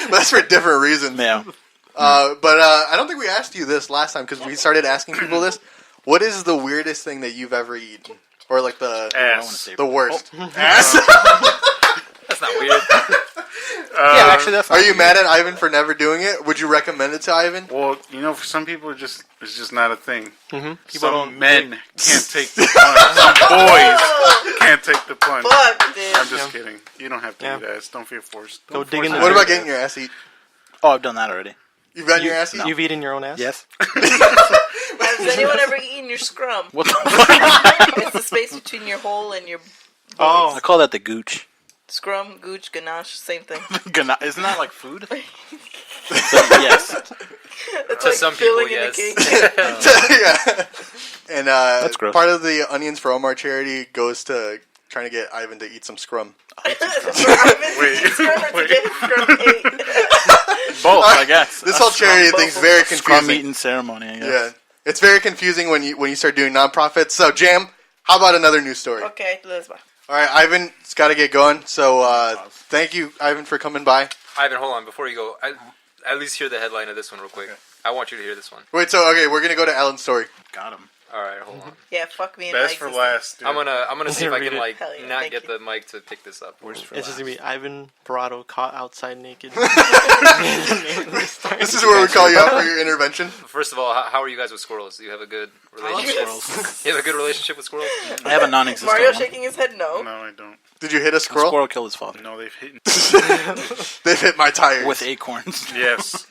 That's for different reasons. yeah. But I don't think we asked you this last time because we started asking people this. What is the weirdest thing that you've ever eaten? Or like Ass. the worst? Ass? That's not weird. Yeah, actually, that's not Are you weird. mad at Ivan for never doing it? Would you recommend it to Ivan? Well, you know, for some people, it's just not a thing. People Some don't. men can't take the punch. Some boys can't take the punch. Fuck, dude. I'm just kidding. You don't have to Yeah. eat ass. Don't feel forced. Go Don't dig in force the it. What about getting your ass eat? Oh, I've done that already. You've gotten your ass eat? You've eaten your own ass? Yes. Has anyone ever eaten your scrum? What the fuck? It's the space between your hole and your Oh. I call that the gooch. scrum, gooch, ganache, same thing. Isn't that like food? So, yes. It's To like some people, filling in yes. yeah. a cake. And That's gross. part of the Onions for Omar charity goes to trying to get Ivan to eat some scrum. Wait. Both, I guess. This whole charity thing's very Scrum confusing. eating ceremony, I guess. Yeah, it's very confusing when you start doing nonprofits. So, Jam, how about another news story? Okay, let's go. All right, Ivan's got to get going. So thank you, Ivan, for coming by. Ivan, hold on. Before you go, at least hear the headline of this one real quick. Okay. I want you to hear this one. Wait, so okay, we're gonna go to Alan's story. Got him. All right, hold on. Yeah, fuck me and Best Mike's for last. Dude. I'm gonna see if I can Yeah, not get the mic to pick this up. It's just gonna be Ivan Barado caught outside naked. This is where we call you out for your intervention. First of all, how are you guys with squirrels? Do you have a good relationship? You have a good relationship with squirrels? I have a non-existent Mario one. shaking his head no. No, I don't. Did you hit a A squirrel? squirrel killed his father. No, they've hit. They've hit my tires. With acorns. Yes.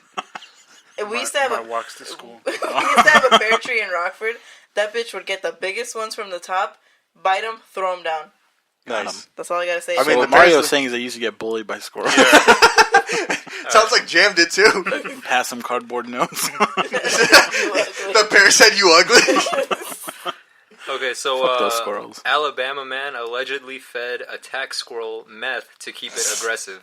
And we used to have my walks to school. we used to have a pear tree in Rockford. That bitch would get the biggest ones from the top, bite them, throw them down. Nice. That's all I gotta say. I mean, So the what Mario's bears- saying is they used to get bullied by squirrels. Sounds like Jam did too. Pass some cardboard notes. The bear said you ugly. Okay, so Fuck those squirrels. Alabama man allegedly fed attack squirrel meth to keep it aggressive.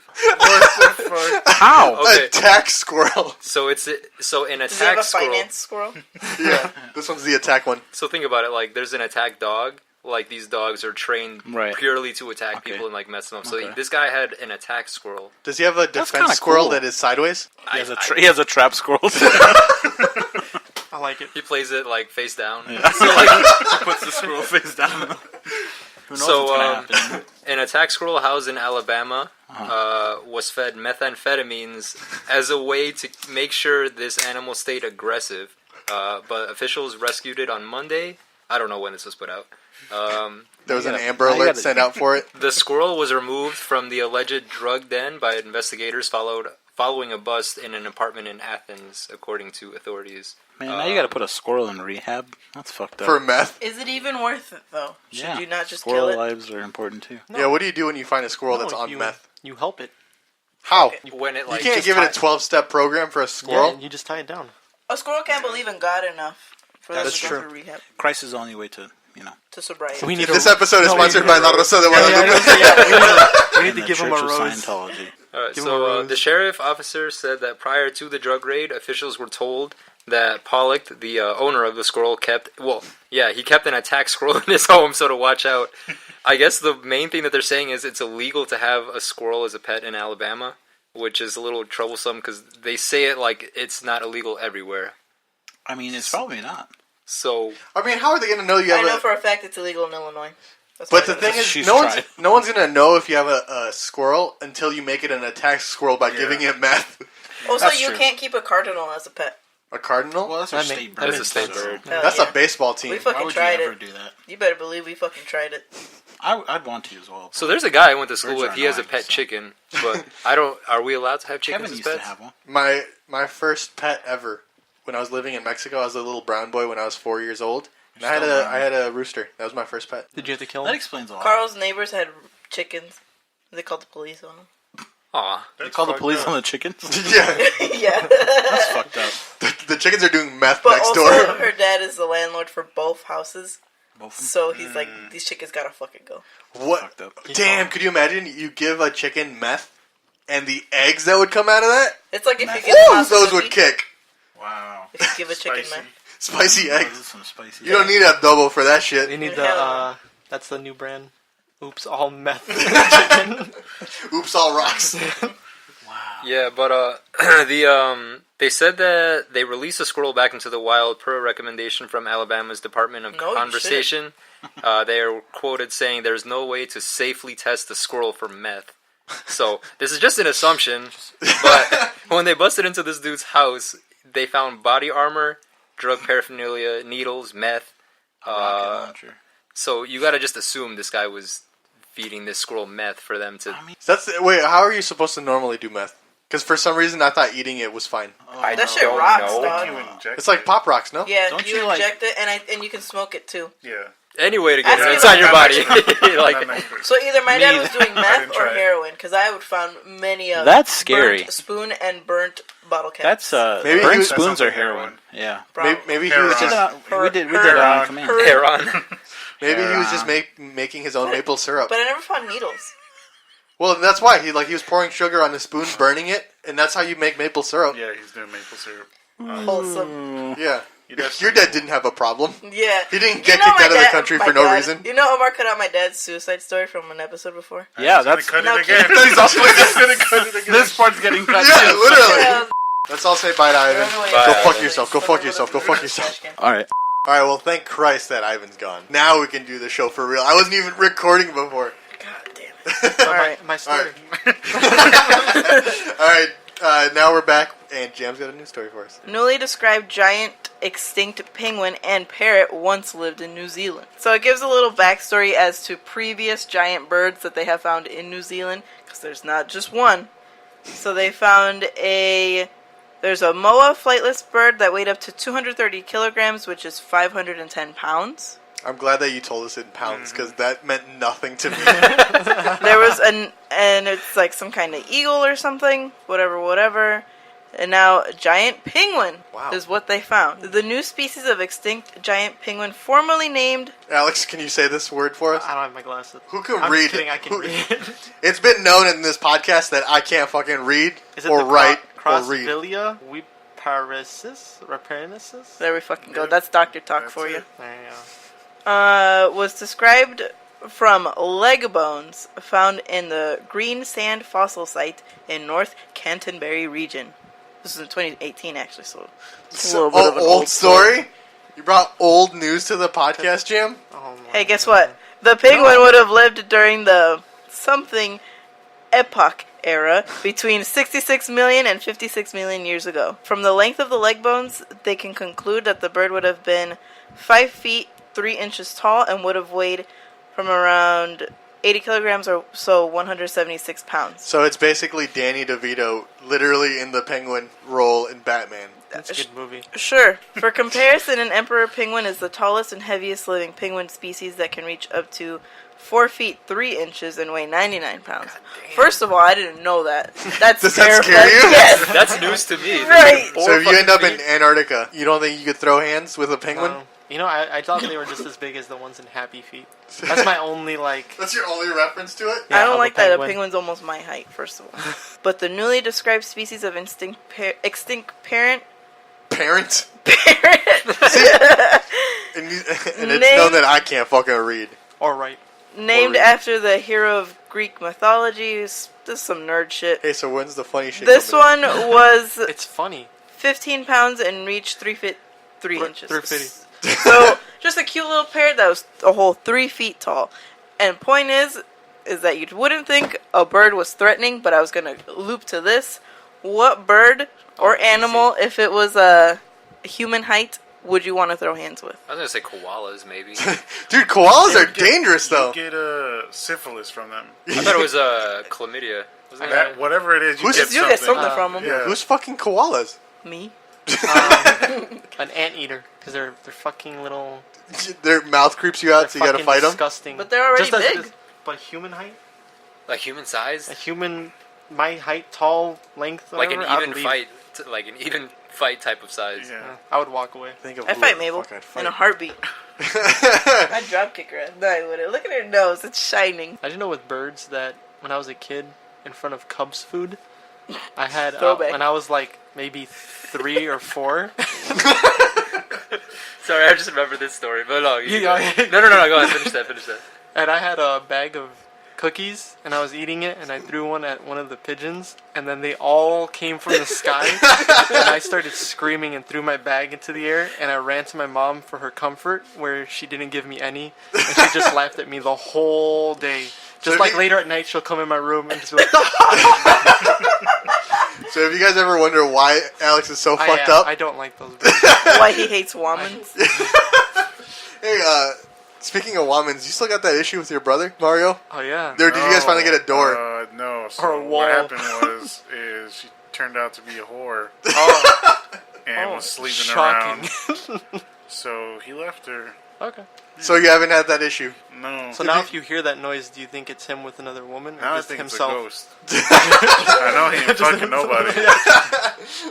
How? Okay, Attack squirrel. so an Does he have attack a squirrel. finance squirrel? Yeah, this one's the attack one. So think about it, like there's an attack dog. Like these dogs are trained Right. purely to attack Okay. people and like mess them up. So Okay. this guy had an attack squirrel. Does he have a kinda defense squirrel cool. that is sideways? He has a trap squirrel. I like it. He plays it like face down. So like he puts the squirrel face down. Who knows So, what's gonna happen? An attack squirrel housed in Alabama was fed methamphetamines as a way to make sure this animal stayed aggressive. But officials rescued it on Monday. I don't know when this was put out. There was an gotta- Amber you Alert gotta- sent out for it. The squirrel was removed from the alleged drug den by investigators following a bust in an apartment in Athens, according to authorities. Man, now you gotta put a squirrel in rehab. That's fucked up. For meth. Is it even worth it though? Should Yeah. you not just Squirrel kill it? lives are important too. Yeah, what do you do when you find a squirrel that's on you, meth? You help it. How? When it You like can't just give it a tie- 12-step program for a squirrel? Yeah, you just tie it down. A squirrel can't believe in God enough for them That's to go true. to rehab Christ is the only way to, to sobriety. We need This episode is no, sponsored we by need La to- Rosa de we need and to the give him Church a of rose. Scientology. Alright, Give him a so rose. the sheriff officer said that prior to the drug raid, officials were told that Pollock, the owner of the squirrel, kept an attack squirrel in his home, so to watch out. I guess the main thing that they're saying is it's illegal to have a squirrel as a pet in Alabama, which is a little troublesome because they say it like it's not illegal everywhere. I mean, it's probably not. So I mean, how are they going to know you I have know a... for a fact it's illegal in Illinois. That's But why the I know. thing is, She's no tried. one's going to know if you have a squirrel until you make it an attack squirrel by giving it meth. Also, That's you true. can't keep a cardinal as a pet. A cardinal? Well, that's That a ma- state that bird. that's a state bird. Hell That's yeah. a baseball team. We Why fucking would you tried ever it. do that? You better believe we fucking tried it. I'd want to as well. there's a guy I went to school Birds with. are He has a annoying, pet so. chicken, but I don't. Are we allowed to have chickens Kevin as used to pets? have one. My first pet ever, when I was living in Mexico, I was a little brown boy when I was 4 years old. And I Still brown. had a rooster. That was my first pet. Did you have to kill That him? explains a lot. Carl's neighbors had chickens. They called the police on them. Aw, They call the police on the chickens? Yeah, Yeah. That's fucked up. the chickens are doing meth But next also, door. her dad is the landlord for both houses. Both of them. So he's like, these chickens gotta fucking go. What? Fucked up. Damn, could you imagine you give a chicken meth and the eggs that would come out of that? It's like if you Ooh, give those pasta would cookie, kick. Wow. if you give a chicken Spicy. man. Spicy Those eggs. are some spicy You don't need a double for that shit. They need Hell. that's the new brand. Oops, all meth. Oops, all rocks. yeah, but they said that they released a squirrel back into the wild per a recommendation from Alabama's Department of No, you Conversation. They are quoted saying there's no way to safely test the squirrel for meth. So this is just an assumption, but when they busted into this dude's house, they found body armor, drug paraphernalia, needles, meth. rocket launcher. So you gotta just assume this guy was feeding this squirrel meth for them to. Wait, how are you supposed to normally do meth? Because for some reason I thought eating it was fine. That shit don't rocks, know. dog. You inject It's like it. Pop Rocks, no? Yeah, Don't you you, like- inject it, and you can smoke it too. Yeah. Any way to get Ask it me inside your about body. like, Not nice. So either my dad Me, was doing I meth didn't or try it. heroin, because I would found many of That's scary. burnt spoon and burnt bottle caps. That's Maybe burnt he was- spoons That sounds are like heroin. heroin. Yeah. Maybe he Heroin. was just We did it on command. hair on. maybe he was just making his own maple syrup. But I never found needles. Well, that's why he was pouring sugar on a spoon, burning it, and that's how you make maple syrup. Yeah, he's doing maple syrup. Wholesome. Yeah. Your dad didn't have a problem. Yeah. He didn't get kicked out of the country for no reason. You know Omar cut out my dad's suicide story from an episode before? Yeah, that's... Cut No, it again. He's also gonna cut it again. This part's getting cut Yeah, too. literally. Yeah. Let's all say bye to Ivan. Bye, Go Ivan. fuck yourself. Go fuck yourself. Go fuck yourself. Alright. Alright, well, thank Christ that Ivan's gone. Now we can do the show for real. I wasn't even recording before. God damn it. Alright, my story. Alright, now we're back, and Jam's got a new story for us. Newly described giant extinct penguin and parrot once lived in New Zealand. So it gives a little backstory as to previous giant birds that they have found in New Zealand, because there's not just one. So they found there's a moa flightless bird that weighed up to 230 kilograms, which is 510 pounds. I'm glad that you told us in pounds, because that meant nothing to me. There was and it's like some kind of eagle or something, whatever. And now a giant penguin is what they found. The new species of extinct giant penguin, formerly named... Alex, can you say this word for us? I don't have my glasses. Who can I'm read? just kidding, I can read. It's been known in this podcast that I can't fucking read Is it or the write or read. Crossvillia Raparensis? There we fucking go. That's Dr. Talk for you. There you go. Was described from leg bones found in the green sand fossil site in North Canterbury region. This is in 2018, actually, so it's a little bit of an old story? You brought old news to the podcast, Jam? Oh my Hey, guess what? The penguin would have lived during the something epoch era between 66 million and 56 million years ago. From the length of the leg bones, they can conclude that the bird would have been 5 feet 3 inches tall and would have weighed from around 80 kilograms or so, 176 pounds. So it's basically Danny DeVito literally in the penguin role in Batman. That's a good movie. Sure. For comparison, an emperor penguin is the tallest and heaviest living penguin species that can reach up to 4 feet 3 inches and weigh 99 pounds. First of all, I didn't know that. That's Does that terrifying. scare you? Yes. That's news to me. Right. So if you end up in Antarctica, you don't think you could throw hands with a penguin? No. You know, I thought they were just as big as the ones in Happy Feet. That's my only, That's your only reference to it? I don't of a like that. A penguin. penguin's almost my height, first of all. But the newly described species of extinct parent... Parent? Parent? And it's known that I can't fucking read. All right. Named after the hero of Greek mythology. This is some nerd shit. Hey, so when's the funny shit? This one was It's funny. 15 pounds and reached 3 feet 3 inches. 350. So, just a cute little parrot that was a whole 3 feet tall. And point is that you wouldn't think a bird was threatening, but I was gonna loop to this. What bird or animal, if it was a human height, would you want to throw hands with? I was gonna say koalas, maybe. Dude, koalas are dangerous, though. You get syphilis from them. I thought it was chlamydia. Wasn't it? Whatever it is, you get You something. get something from them. Yeah. Who's fucking koalas? Me. An anteater, because they're fucking little. Their mouth creeps you out, so you gotta fucking fight them? disgusting. But they're already Just big. but human height, Like human size? a human, my height, tall, length, Like an whatever, I would even leave. fight, like an even fight type of size. Yeah. I would walk away. Think of I'd who fight the Mabel fuck I'd fight. in a heartbeat. I'd drop kick her. No, I wouldn't. Look at her nose. It's shining. I didn't know with birds that when I was a kid, in front of Cubs food, I had Throwback. when I was like maybe 3 or 4. Sorry, I just remember this story. But no, You go. go. No, go ahead. Finish that. And I had a bag of cookies, and I was eating it, and I threw one at one of the pigeons, and then they all came from the sky, and I started screaming and threw my bag into the air, and I ran to my mom for her comfort, where she didn't give me any, and she just laughed at me the whole day. Just like later at night, she'll come in my room and just be like, So if you guys ever wonder why Alex is so fucked up, I don't like those birds. Why he hates womans. hey, speaking of womans, you still got that issue with your brother, Mario? Oh, yeah. Did you guys finally get a door? No. So Or a wall. what happened is she turned out to be a whore and was sleeping shocking. around. So he left her. Okay. So you haven't had that issue? No. So now if you hear that noise, do you think it's him with another woman, or Now I just think himself? it's a ghost. I know he ain't fucking nobody.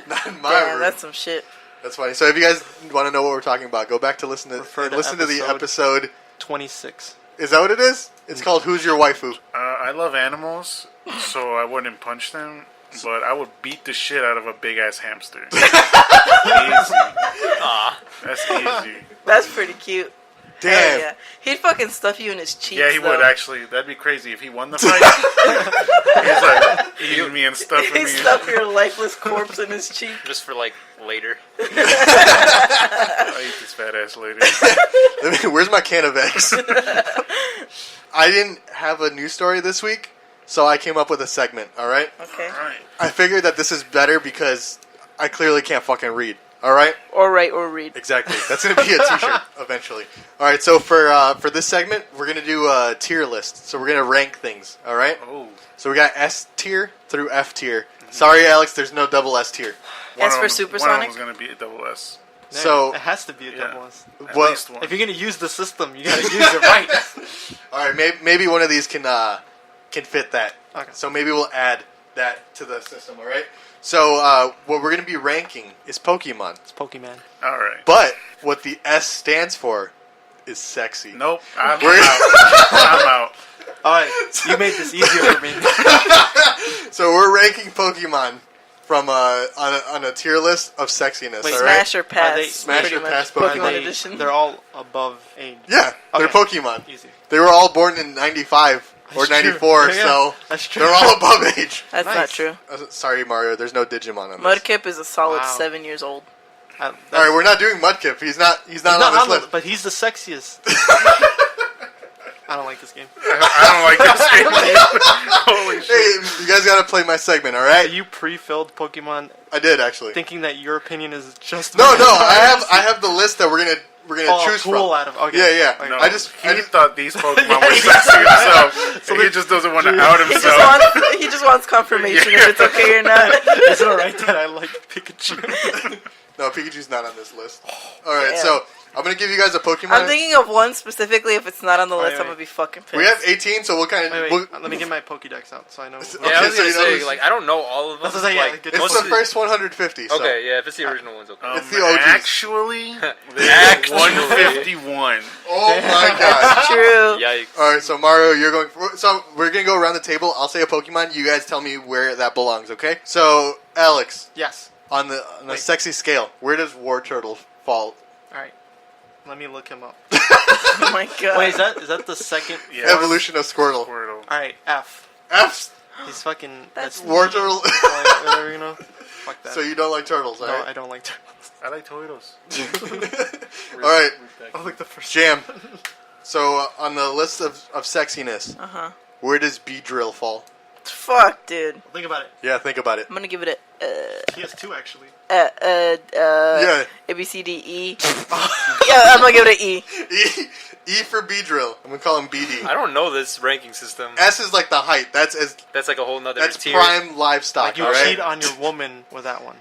Not in my Damn, room. that's some shit. That's funny. So if you guys want to know what we're talking about, go back to listen to Refer to listen to the episode episode. 26. Is that what it is? It's called Who's Your Waifu? I love animals, so I wouldn't punch them, but I would beat the shit out of a big ass hamster. Easy. That's easy. That's pretty cute. Damn. Hell yeah. He'd fucking stuff you in his cheeks. Yeah, he though. would actually. That'd be crazy if he won the fight. He's like eating me and stuffing He'd me. stuff your lifeless corpse in his cheek. Just for like later. I'll eat this fat ass later. Where's my can of eggs? I didn't have a news story this week, so I came up with a segment, alright? Okay. Alright. I figured that this is better because I clearly can't fucking read, alright? Or write or read. Exactly. That's going to be a t-shirt eventually. Alright, so for this segment, we're going to do a tier list. So we're going to rank things, alright? Oh. So we got S tier through F tier. Sorry, Alex, there's no double S tier. S for One supersonic? of them's going to be a double S. Yeah, So- it has to be a Yeah. double S. At What- least one. If you're gonna use the system, you gotta use it right. Alright, maybe one of these can fit that. Okay. So maybe we'll add that to the system, alright? So what we're going to be ranking is Pokemon. It's Pokemon. Alright. But what the S stands for is sexy. Nope. I'm We're- out. I'm out. Alright, you made this easier for me. So we're ranking Pokemon from on a tier list of sexiness. Wait, all right? Smash or pass. Are they- Smash pretty or much. pass Are Pokemon they- edition. They're all above age. Yeah, they're Okay. Pokemon. Easy. They were all born in '95 or That's true. '94, Yeah, so that's true. they're all above age. That's not Nice. true. Sorry, Mario. There's no Digimon on this. Mudkip is a solid Wow. 7 years old. All right, we're not doing Mudkip. He's not on this list. but he's the sexiest. I don't like this game. I don't like this game. Holy shit. Hey, you guys gotta play my segment, all right? You pre-filled Pokemon I did actually. thinking that your opinion is just No, I have the list that we're gonna choose pull from. out of. Okay. Yeah, yeah. Okay. No, I just he thought these Pokemon were sexy himself. So he just doesn't want to out He himself. he just wants confirmation if it's okay or not. Is it alright that I like Pikachu? No, Pikachu's not on this list. All right, Damn. so I'm gonna give you guys a Pokemon. I'm thinking of one specifically. If it's not on the list, wait. I'm gonna be fucking pissed. We have 18, so we'll kind of. Wait, let me get my Pokédex out so I know. Okay, Yeah, I was so gonna you know say, who's- like, I don't know all of them. That's what I say, yeah, Like, good- It's most the of first 150. So. Okay, yeah, if it's the original ones, okay. It's the OGs. Actually, there's Actually. 151. Oh my god! True. Yikes. All right, so Mario, you're going. So we're gonna go around the table. I'll say a Pokemon. You guys tell me where that belongs. Okay? So Alex, Yes. on the Wait. sexy scale, where does Wartortle fall? Alright. Let me look him up. Oh my god. Wait, is that the second? Yeah. Evolution of Squirtle. Squirtle. Alright, F. F. He's fucking. That's Wartortle. Whatever, you know? Fuck that. So you don't like turtles, all No, right? I don't like turtles. I like Toidos. All right, I like the first. Jam. So on the list of sexiness, where does Beedrill fall? Fuck, dude. Think about it. Yeah, think about it. I'm gonna give it He has two actually. Yeah. A B C D E. Yeah, I'm gonna give it an E. E for Beedrill. I'm gonna call him BD. I don't know this ranking system. S is like the height. That's That's like a whole nother that's tier. prime livestock. Like you all right? cheat on your woman with that one.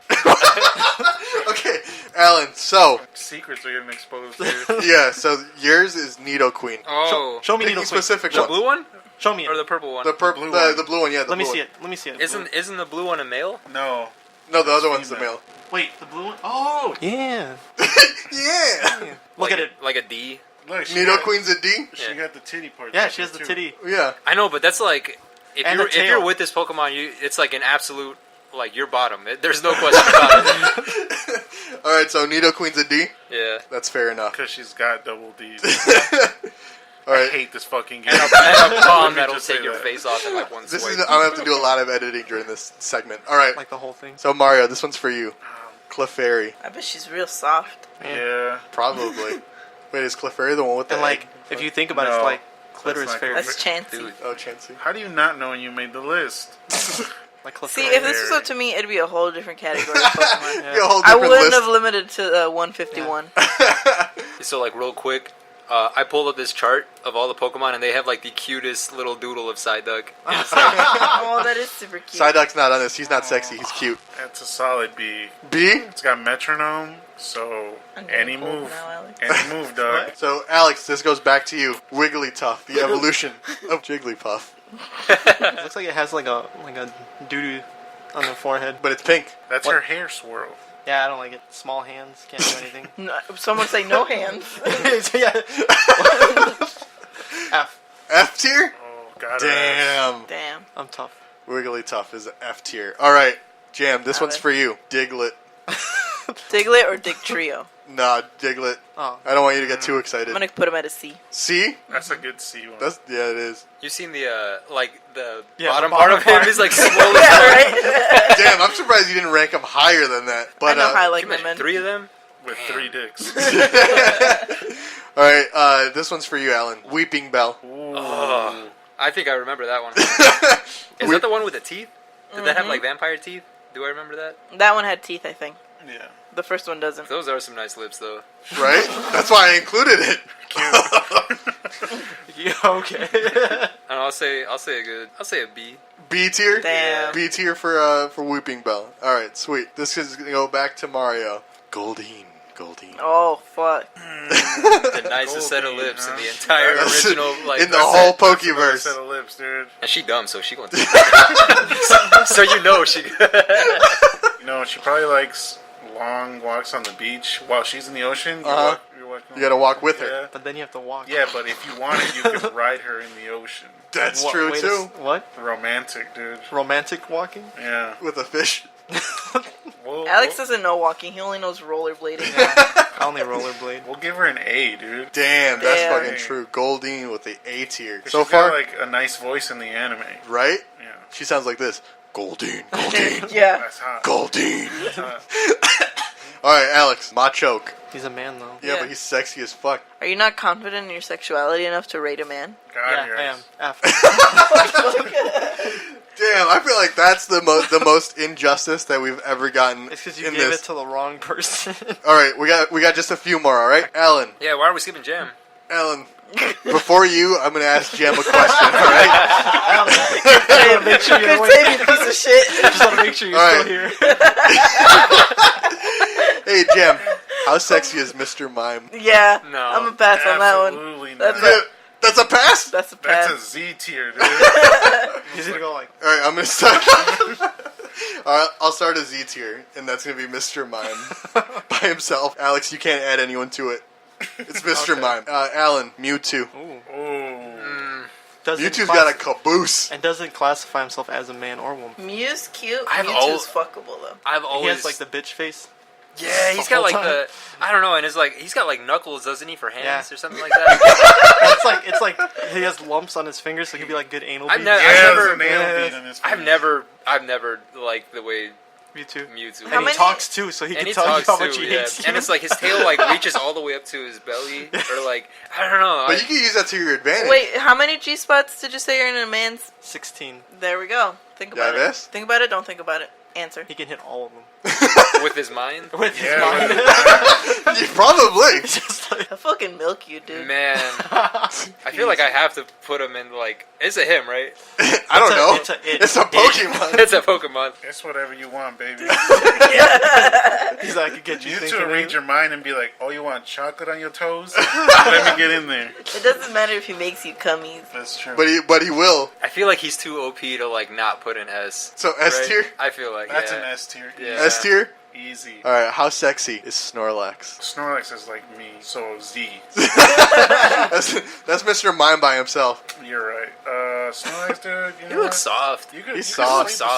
Okay, Alan. So Secrets are getting exposed here. yeah, so yours is Nidoqueen. Oh. Show me Pick a Nidoqueen. specific The one. blue one? Show me it. Or the purple one? The blue one. the blue one. Yeah. The Let me blue see one. it. Let me see it. Isn't the blue one a male? No. No, the other one's the female. male. Wait, the blue one? Oh, yeah. Yeah. Look at it. Like a D? Look, Nidoqueen's a D. She got the titty part. Yeah, she has the titty. Yeah. I know, but that's like if And you're a tail. if you're with this Pokemon, it's like an absolute like you're bottom. There's no question about it. All right, so Nidoqueen's a D. Yeah. That's fair enough. Because she's got double D's. All I right. hate this fucking game. And a palm Let me that'll just take say your that. face off in like one This swipe. is. I'm gonna have to do a lot of editing during this segment. All right. Like the whole thing. So Mario, this one's for you. Clefairy, I bet she's real soft. Yeah. probably. Wait, is Clefairy the one with the And like, egg? if you think about it, No. it's like clitoris not fairy. That's Chansey. Dude. Oh, Chansey. How do you not know when you made the list? Like Clefairy. See, if this was up to me, it'd be a whole different category of Pokemon. Yeah. Yeah, a whole I different wouldn't list. have limited to 151. So like real quick, I pulled up this chart of all the Pokemon, and they have like the cutest little doodle of Psyduck. And it's like, Oh, that is super cute. Psyduck's not on this. He's not sexy. He's cute. That's a solid B. B. It's got metronome, so I'm any going cold move. now, Alex. Any move, dog. So Alex, this goes back to you. Wigglytuff, the evolution of Jigglypuff, It looks like it has like a doo-doo on the forehead. but it's pink. That's her hair swirl. Yeah, I don't like it. Small hands, can't do anything. No, someone say no hands. Yeah. F. F tier. Oh, got her ass. Damn. Damn. I'm tough. Wigglytuff is an F tier. All right, Jam. This Got one's it. for you. Diglett. Diglett or Dick Trio? Nah, Diglett. Oh. I don't want you to get too excited. I'm gonna put him at a C. C? That's a good C one. Yeah, it is. You seen the the Yeah, bottom the part of bottom him part. is like slowly. Yeah, right? Damn, I'm surprised you didn't rank him higher than that. I But know how I like Can my you men. imagine 3 of them? With 3 dicks. all right, this one's for you, Alan. Weeping Bell. Oh, I think I remember that one. Is that the one with the teeth? Did that have like vampire teeth? Do I remember that? That one had teeth, I think. Yeah. The first one doesn't. Those are some nice lips, though. Right? That's why I included it. Yeah, okay. And I'll say a B. B tier? Damn. B tier for Weeping Bell. Alright, sweet. This is going to go back to Mario. Goldine. Oh, fuck. The nicest set of lips in the entire That's original, like in the whole Set Pokeverse. of lips, dude. And she dumb, so she going to. So you know she. You know, she probably likes long walks on the beach while she's in the ocean. Uh-huh. You're walking You gotta walk with her. Yeah. But then you have to walk. Yeah, but if you wanted, you could ride her in the ocean. That's What- true, wait a too. What? Romantic, dude. Romantic walking? Yeah. With a fish. We'll, Alex we'll, doesn't know walking. He only knows rollerblading. I only rollerblade. we'll give her an A, dude. Damn, that's Damn. fucking true. Goldine with the A tier. She's So got, far, like a nice voice in the anime. right? Yeah. She sounds like this. Goldine. Yeah. That's hot. Goldine. That's hot. Alright, Alex. Machoke. He's a man, though. Yeah, Yeah. but he's sexy as fuck. Are you not confident in your sexuality enough to rate a man? God, Yeah, yes. I am. F. Damn, I feel like that's the most injustice that we've ever gotten It's because you in gave this. it to the wrong person. Alright, we got just a few more, alright? Alan. Yeah, why are we skipping Jam? Alan. Before you, I'm gonna ask Jem a question, alright? Hey, make sure you're Good save, you piece of shit. Just want to make sure you're All still right. here. Hey, Jem. How sexy is Mr. Mime? Yeah. No. I'm a pass on that one. Absolutely That's not. That's a pass? That's a That's pass. a Z tier, dude. He's gonna go like, Alright, I'm gonna start. Alright, I'll start a Z tier, and that's gonna be Mr. Mime by himself. Alex, you can't add anyone to it. It's Mr. Okay. Mime. Alan, Mewtwo. ooh. Oh. Doesn't Mewtwo's class- got a caboose. and doesn't classify himself as a man or woman. Mew's cute. I've Mewtwo's fuckable, though. I've He always has like the bitch face. yeah. He's the got whole like time. the I don't know, and it's like he's got like knuckles, doesn't he, for hands Yeah. or something like that? It's like he has lumps on his fingers, so it could be like good anal I've beads. never- Yeah, I've there's never- an anal yeah, bead in his I've face. never liked the way Me too. Mewtwo. And How he many- talks too, so he And can he tell you talks how much too, he yeah. hates you. And it's like his tail like reaches all the way up to his belly, or like I don't know. But you can use that to your advantage. Wait, how many G spots did you say are in a man's? 16. There we go. Think about Yeah, it. this? Think about it. Don't think about it. Answer. He can hit all of them with his mind, with his Yeah, mind. You probably. Just like, I fucking milk you, dude. man. I feel like I have to put him in like it's a him, right? I don't know. it's a it. It's a Pokemon. It's a Pokemon. It's whatever you want, baby. he's like, I could get you You thinking. two read your mind and be like, oh, you want chocolate on your toes? Let me get in there. It doesn't matter if he makes you cummies. That's true. But he will. I feel like he's too OP to like not put an S. So S right? tier? I feel like That's yeah. an S tier. Yeah. S tier? Easy. Alright, how sexy is Snorlax? Snorlax is like me, so Z. That's Mr. Mime by himself. You're right. Snorlax, dude. You He know looks soft. You could, He's you could soft. sleep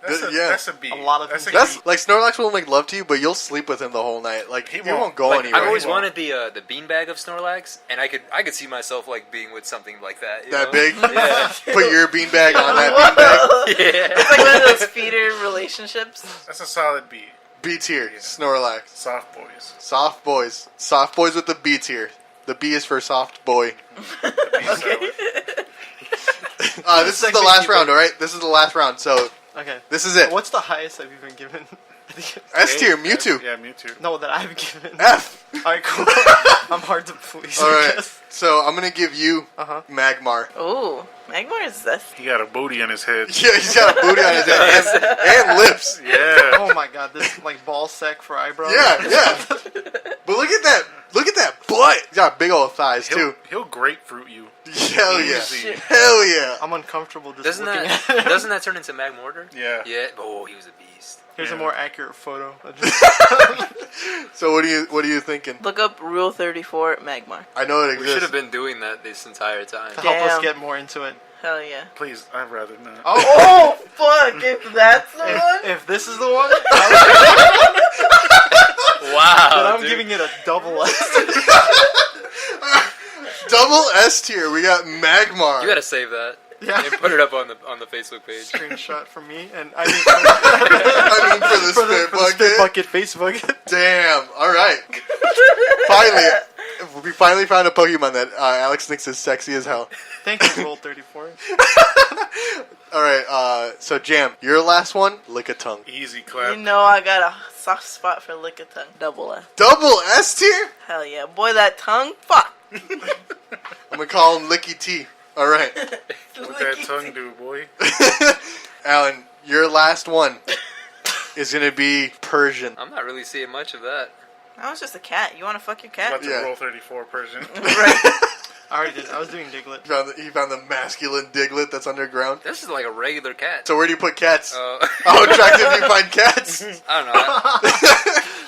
with Snorlax. Yeah. That's a B. A lot of that's them a That's B. like Snorlax will make love to you, but you'll sleep with him the whole night. Like He he won't won't. go Like, anywhere. I've always He won't. wanted the beanbag of Snorlax, and I could see myself like being with something like that. You That know? big? Yeah. Put your beanbag on that beanbag. Yeah. It's like one of those feeder relationships. That's a solid B. B tier, Snorlax. Soft boys. Soft boys. Soft boys with the B tier. The B is for soft boy. Okay. This is the last round, alright? This is the last round, so Okay. this is it. What's the highest I've even given? I think S tier, Mewtwo. Yeah, Mewtwo. no, that I've given. F. Alright, cool. I'm hard to please. I Alright, guess. so I'm gonna give you Uh-huh. Magmar. Ooh, Magmar is zest. He got a booty on his head. Yeah, he's got a booty on his head and lips. Yeah. Oh my god, this like ball sack for eyebrows. Yeah. But look at that. Look at that butt. He's got big old thighs, too. He'll grapefruit you. Hell yeah. Easy. Hell yeah. I'm uncomfortable just Doesn't looking that at it. doesn't that turn into Magmortar? Yeah. Yeah. Oh, he was a beast. Here's a Yeah. more accurate photo. So what are you thinking? Look up Rule 34 Magmar. I know it We should exists. have been doing that this entire time. to help us Damn. get more into it. Hell yeah. Please, I'd rather not. Oh, fuck. If that's the one. If this is the one, Wow, then I'm giving it a double S. Double S tier. We got Magmar. You gotta save that. Yeah. And put it up on the Facebook page. Screenshot from me, and I mean, for the Spit for the Spit Bucket Facebook. Damn. All right. Finally, we finally found a Pokemon that Alex thinks is sexy as hell. Thank you, Roll 34. All right. So Jam, your last one. Lick a tongue. Easy clap. You know I got a soft spot for lick a tongue. Double S. Double S tier. Hell yeah, boy, that tongue. Fuck. I'm gonna call him Licky T. All right. What that tongue do, boy? Alan, your last one is gonna be Persian. I'm not really seeing much of that. That was just a cat. You want to fuck your cat? About to Yeah. roll 34 Persian. Right. I already did. I was doing Diglett. He found the masculine Diglett that's underground. This is like a regular cat. So where do you put cats? Oh. How attractive do you find cats? I don't know.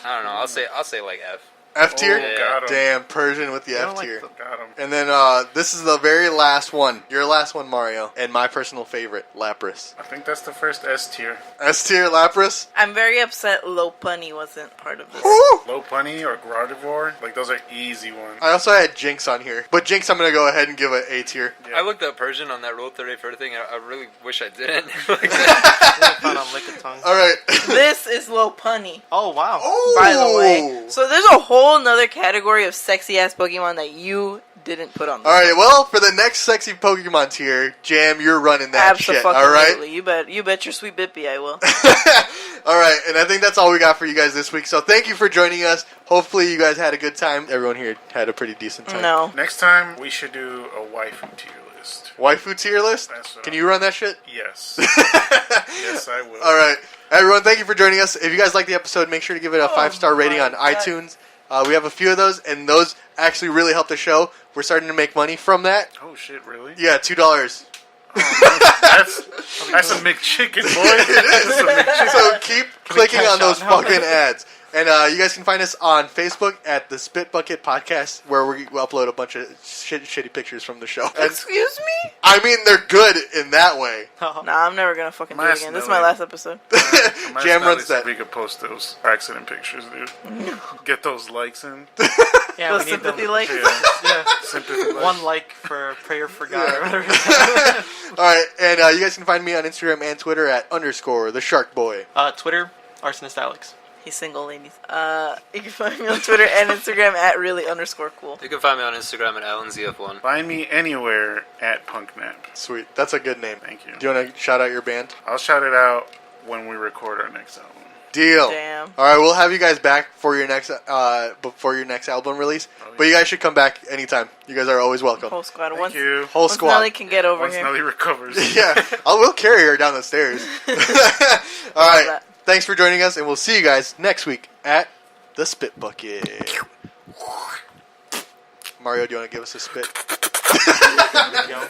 I don't know. I'll say like F. F tier? Oh, got him. Damn, Persian with the I F don't like tier. Got him. And then this is the very last one. Your last one, Mario. And my personal favorite, Lapras. I think that's the first S tier. S tier, Lapras. I'm very upset Lopunny wasn't part of this. Woo! Lopunny or Gardevoir, like those are easy ones. I also had Jinx on here. But Jinx, I'm going to go ahead and give an A tier. I looked up Persian on that Roll 34 thing. I really wish I didn't. I found on Lick a Tongue. All right. This is Lopunny. Oh, wow. By the way. So there's a whole nother category of sexy ass Pokemon that you didn't put on. All right, well, for the next sexy Pokemon tier, Jam, you're running that shit, all right? You bet your sweet Bippy I will. All right, and I think that's all we got for you guys this week. So thank you for joining us. Hopefully you guys had a good time. Everyone here had a pretty decent time. No. Next time, we should do a waifu tier list. Waifu tier list? That's what Can you run that shit? Yes. Yes, I will. All right. Everyone, thank you for joining us. If you guys like the episode, make sure to give it a 5-star rating on my God. iTunes. We have a few of those, and those actually really help the show. We're starting to make money from that. Oh, shit, really? Yeah, $2. That's a McChicken, boy. That's a McChicken. So keep clicking cash on those out now? fucking ads. And you guys can find us on Facebook at the Spit Bucket Podcast, where we upload a bunch of shitty pictures from the show. And, Excuse me? I mean, they're good in that way. Nah, I'm never gonna fucking do it again. This is my Marshmallow. last episode. Jam runs that. We could post those accident pictures, dude. Get those likes in. Yeah, Those we need sympathy them. likes. Yeah. Sympathy likes. One like for prayer for God or whatever. All right, and you guys can find me on Instagram and Twitter at _the Shark Boy. Twitter, Arsonist Alex. He's single, ladies. You can find me on Twitter and Instagram at really_cool. You can find me on Instagram at AlanZF1. Find me anywhere at PunkNap. Sweet, that's a good name. Thank you. Do you want to shout out your band? I'll shout it out when we record our next album. Deal. Damn. All right, we'll have you guys back for your next album release. Oh, yeah. But you guys should come back anytime. You guys are always welcome. Whole squad. Thank Once, you. Whole once squad. Nelly can get over Once here. Nelly recovers. Yeah, we'll carry her down the stairs. All right, that. thanks for joining us, and we'll see you guys next week at the Spit Bucket. Mario, do you want to give us a spit? There you go.